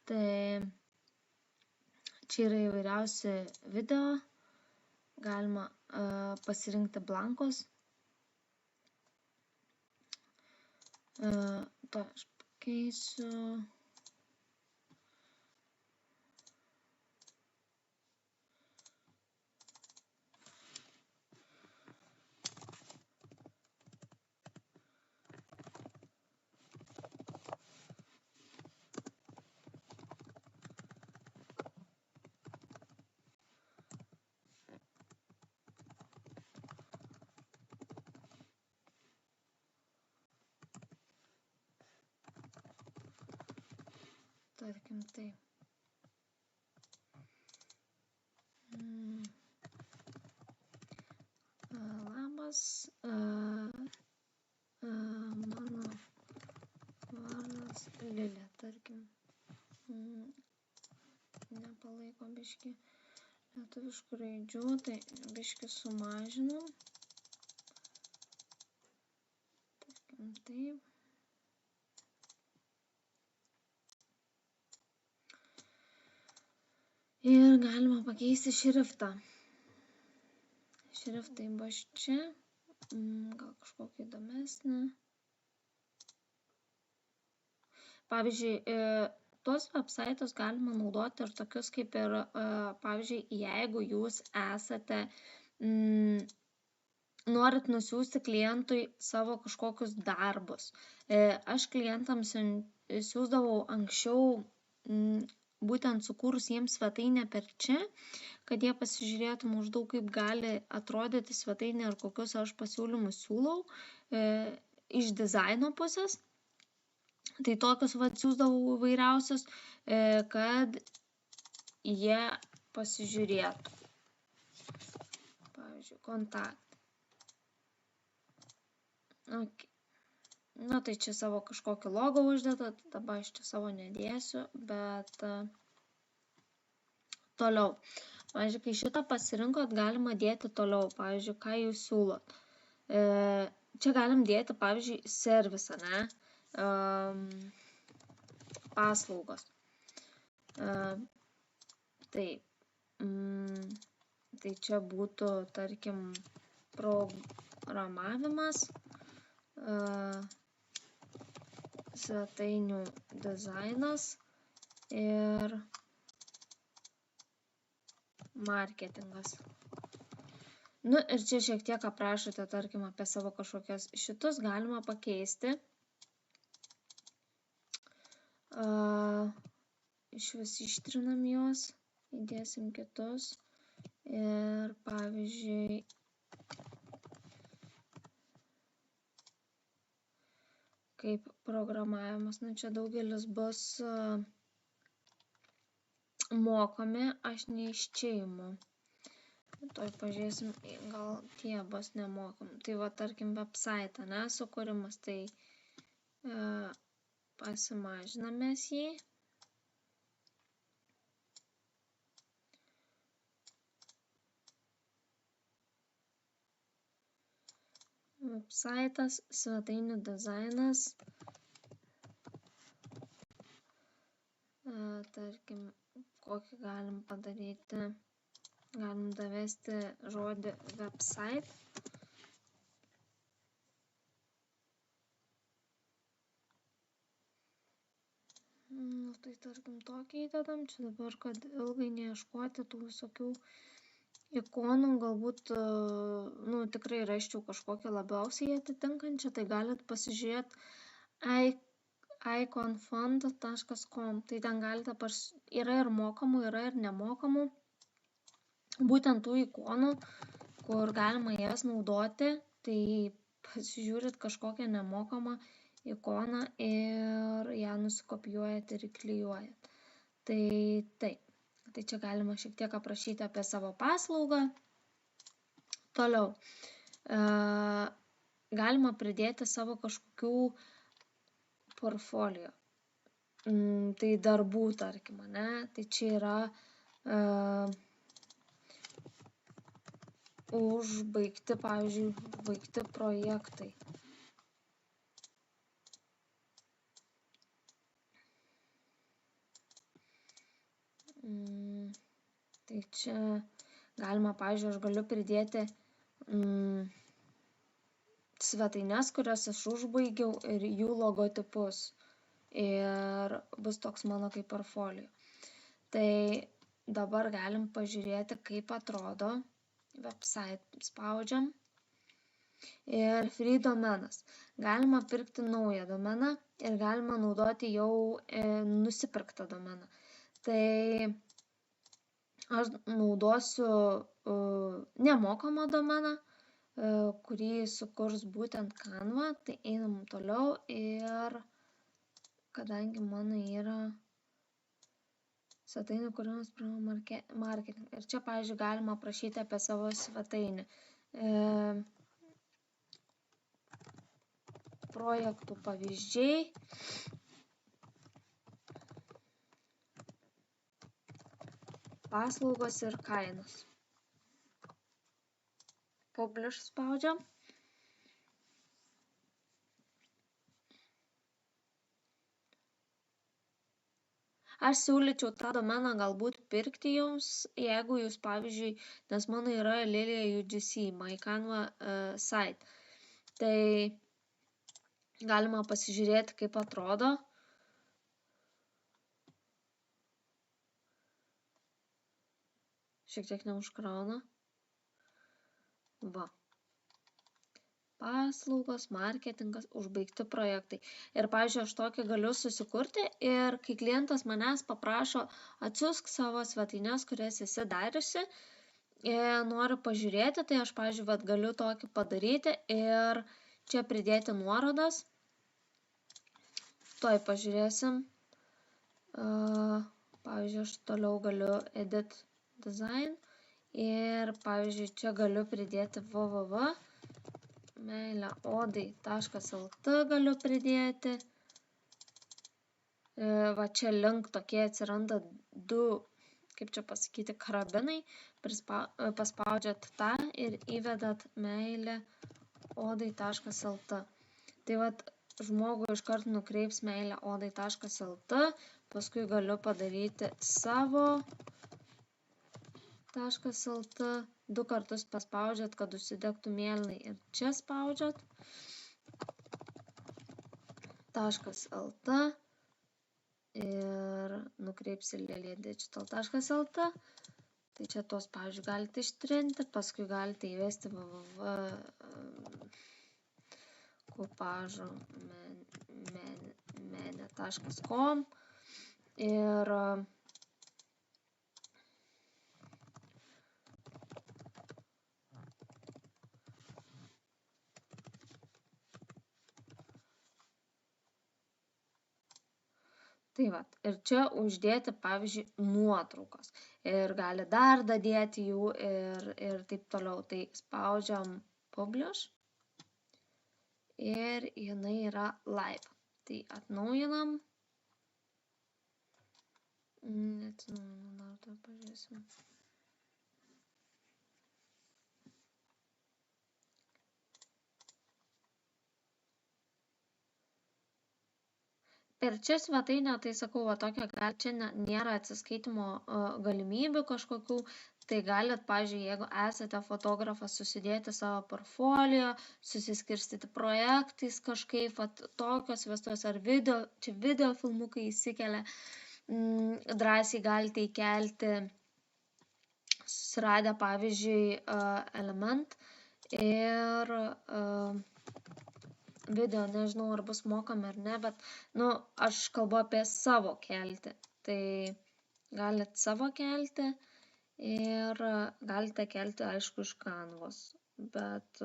Tai čia yra įvairiausi video, galima pasirinkti blankus. To aš pakeisiu. Tarkim, tai. Labas, mano vardas Lilė, tarkim. Nepalaiko biškį lietuviškų raidžių, tai biškį sumažinam. Tarkim, taip. Ir galima pakeisti šriftą. Šriftai bus čia, gal kažkokį įdomesnį. Pavyzdžiui, tuos websaitus galima naudoti ir tokius kaip ir, pavyzdžiui, jeigu jūs esate, norit nusiųsti klientui savo kažkokius darbus. Aš klientams siųsdavau anksčiau, būtent sukūrus jiems svetainę per čia, kad jie pasižiūrėtų maždaug kaip gali atrodyti svetainė ir kokius aš pasiūlymus siūlau iš dizaino pusės. Tai tokius siųsdavau įvairiausius, kad jie pasižiūrėtų. Pavyzdžiui, kontaktai. Okay. Na, tai čia savo kažkokį logą uždėtą, dabar aš čia savo nedėsiu, bet toliau. Pavyzdžiui, kai šitą pasirinkot, galima dėti toliau, pavyzdžiui, ką jūs siūlot. Čia galim dėti, pavyzdžiui, servisą, ne? Paslaugos. Tai čia būtų, tarkim, programavimas, svetainių dizainas ir marketingas. Nu ir čia šiek tiek aprašote, tarkim, apie savo kažkokias. Šitus galima pakeisti. Išvis ištrinam juos, įdėsim kitus. Ir pavyzdžiui, kaip programavimas. Nu čia daugelis bus mokami, aš neiščiaimu. Toj pažiūrėsim, gal tie bus nemokami. Tai va, tarkim, website, ne, sukūrimas, tai pasimažinamės jį. Website'as, svetainių dizainas. Tarkim, kokį galim padaryti. Galim davesti žodį website. Tai tarkim tokį įdedam. Čia dabar, kad ilgai neieškoti tų visokių ikonų, galbūt tikrai rasčiau kažkokią labiausiai atitinkančią, tai galit pasižiūrėti iconfund.com. Tai ten galite, yra ir mokamų, yra ir nemokamų. Būtent tų ikonų, kur galima jas naudoti, tai pasižiūrit kažkokią nemokamą ikoną ir ją nusikopijuojat ir įklijuojat. Tai taip, tai čia galima šiek tiek aprašyti apie savo paslaugą. Toliau, galima pridėti savo kažkokių portfolio. Tai darbų, tarkim, ne? Tai čia yra užbaigti, pavyzdžiui, užbaigti projektai. Tai čia galima, pavyzdžiui, aš galiu pridėti svetaines, kurias aš užbaigiau ir jų logotipus. Ir bus toks mano kaip portfolio. Tai dabar galim pažiūrėti, kaip atrodo. Website spaudžiam. Ir free domenas. Galima pirkti naują domeną ir galima naudoti jau nusipirktą domeną. Tai aš naudosiu nemokamą domeną, kurį sukurs būtent Canva. Tai einam toliau ir kadangi mano yra svetainių kūrimas marketing. Ir čia, pavyzdžiui, galima aprašyti apie savo svetainę. Projektų pavyzdžiai. Paslaugos ir kainos. Publish spaudžiam. Aš siūlyčiau tą domeną galbūt pirkti jums, jeigu jūs, pavyzdžiui, nes mano yra Lilija UGC, My Canva site. Tai galima pasižiūrėti, kaip atrodo. Šiek tiek neužkrauna. Va. Paslaugos, marketingas, užbaigti projektai. Ir, pavyzdžiui, aš tokį galiu susikurti ir kai klientas manęs paprašo atsiųsk savo svetaines, kurias esi dariusi, noriu pažiūrėti, tai aš, pavyzdžiui, galiu tokį padaryti ir čia pridėti nuorodas. Tuoj pažiūrėsim. Pavyzdžiui, aš toliau galiu edit design ir, pavyzdžiui, čia galiu pridėti www. Meilėodai.lt galiu pridėti. Va čia link tokie atsiranda du, kaip čia pasakyti, karabinai. Paspaudžiat tą ir įvedat meilėodai.lt. Tai vat žmogui iškart nukreips meilėodai.lt. Paskui galiu padaryti savo.lt. 2 kartus paspaudžiat, kad užsidegtų mėlynai ir čia spaudžiat .lt ir nukreips į liliadigital.lt. Tai čia tos, pavyzdžiui, galite ištrinti, paskui galite įvesti www.kupažomene.com ir tai vat, ir čia uždėti, pavyzdžiui, nuotraukos. Ir gali dar dadėti jų ir taip toliau. Tai spaudžiam publish ir jinai yra live. Tai atnaujinam. Dar to pažiūrėsim. Per čia svetainę, tai sakau, va tokia, čia nėra atsiskaitimo galimybių kažkokių, tai galit, pavyzdžiui, jeigu esate fotografas, susidėti savo portfolio, susiskirstyti projektais kažkaip, va tokios vestuvės ar video, čia video filmukai įsikelia, drąsiai galite įkelti, susiradę, pavyzdžiui, element ir video, nežinau, ar bus mokami ar ne, bet, aš kalbu apie savo kelti. Tai galite savo kelti ir galite kelti, aišku, iš Canvos. Bet,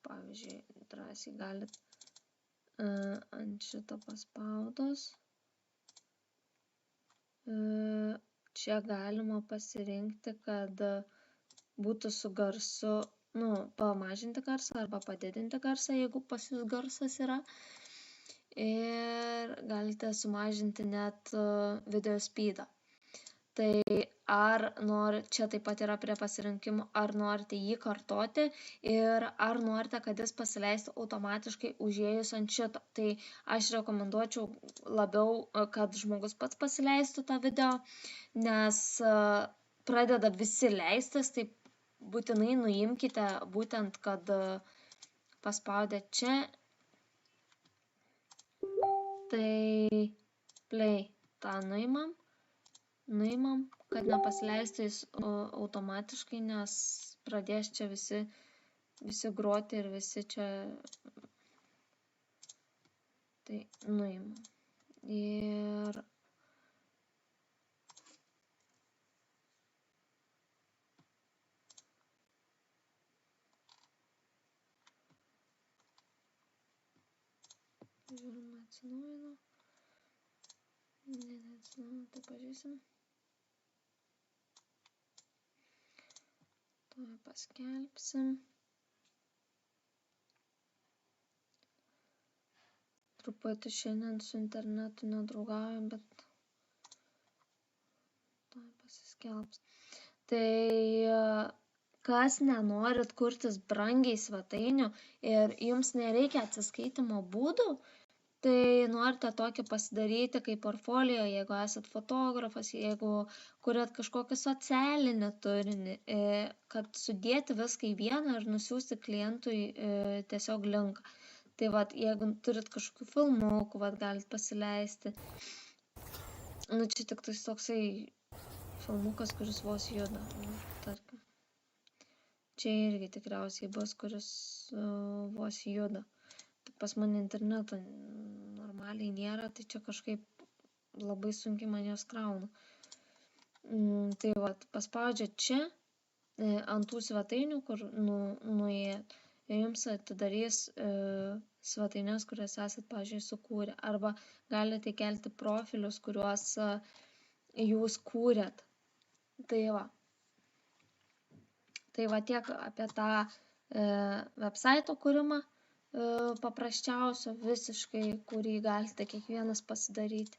pavyzdžiui, drąsiai galite ant šito paspaudus. Čia galima pasirinkti, kad būtų su garsu, pamažinti garsą arba padidinti garsą, jeigu pas jūs garsas yra. Ir galite sumažinti net video speedą. Tai ar čia taip pat yra prie pasirinkimų, ar norite jį kartoti ir ar norite, kad jis pasileistų automatiškai užėjus ant šito. Tai aš rekomenduočiau labiau, kad žmogus pats pasileistų tą video, nes pradeda visi leistis, tai būtinai nuimkite būtent, kad paspaudę čia, tai play tą nuimam, kad nepasileistų jis automatiškai, nes pradės čia visi groti ir visi čia, tai nuimam. Ir žiūrim, atsinaujino. Neatsinaujino, tai pažiūrėsim. To paskelbsim. Truputį šiandien su internetu nedraugaujam, bet to pasiskelbs. Tai kas nenorit kurtis brangiai svetainių ir jums nereikia atsiskaitimo būdų, tai norite tokį pasidaryti kaip portfolio, jeigu esat fotografas, jeigu kuriat kažkokį socialinį turinį, kad sudėti viską į vieną ir nusiųsti klientui tiesiog linką. Tai vat, jeigu turit kažkokių filmukų, vat, galit pasileisti. Nu, čia tik toksai filmukas, kuris vos juda, tarkim. Čia irgi tikriausiai bus, kuris vos juda. Pas mane interneto normaliai nėra, tai čia kažkaip labai sunkiai man jos krauna. Tai vat, paspaudžiat čia ant tų svetainių, kur nuėjat, ir jums atidarys svetainės, kurias esat, pavyzdžiui, sukūrę. Arba galite kelti profilius, kuriuos jūs kūrėt. Tai va tiek apie tą websaito kūrimą. Paprasčiausio visiškai, kurį galite kiekvienas pasidaryti.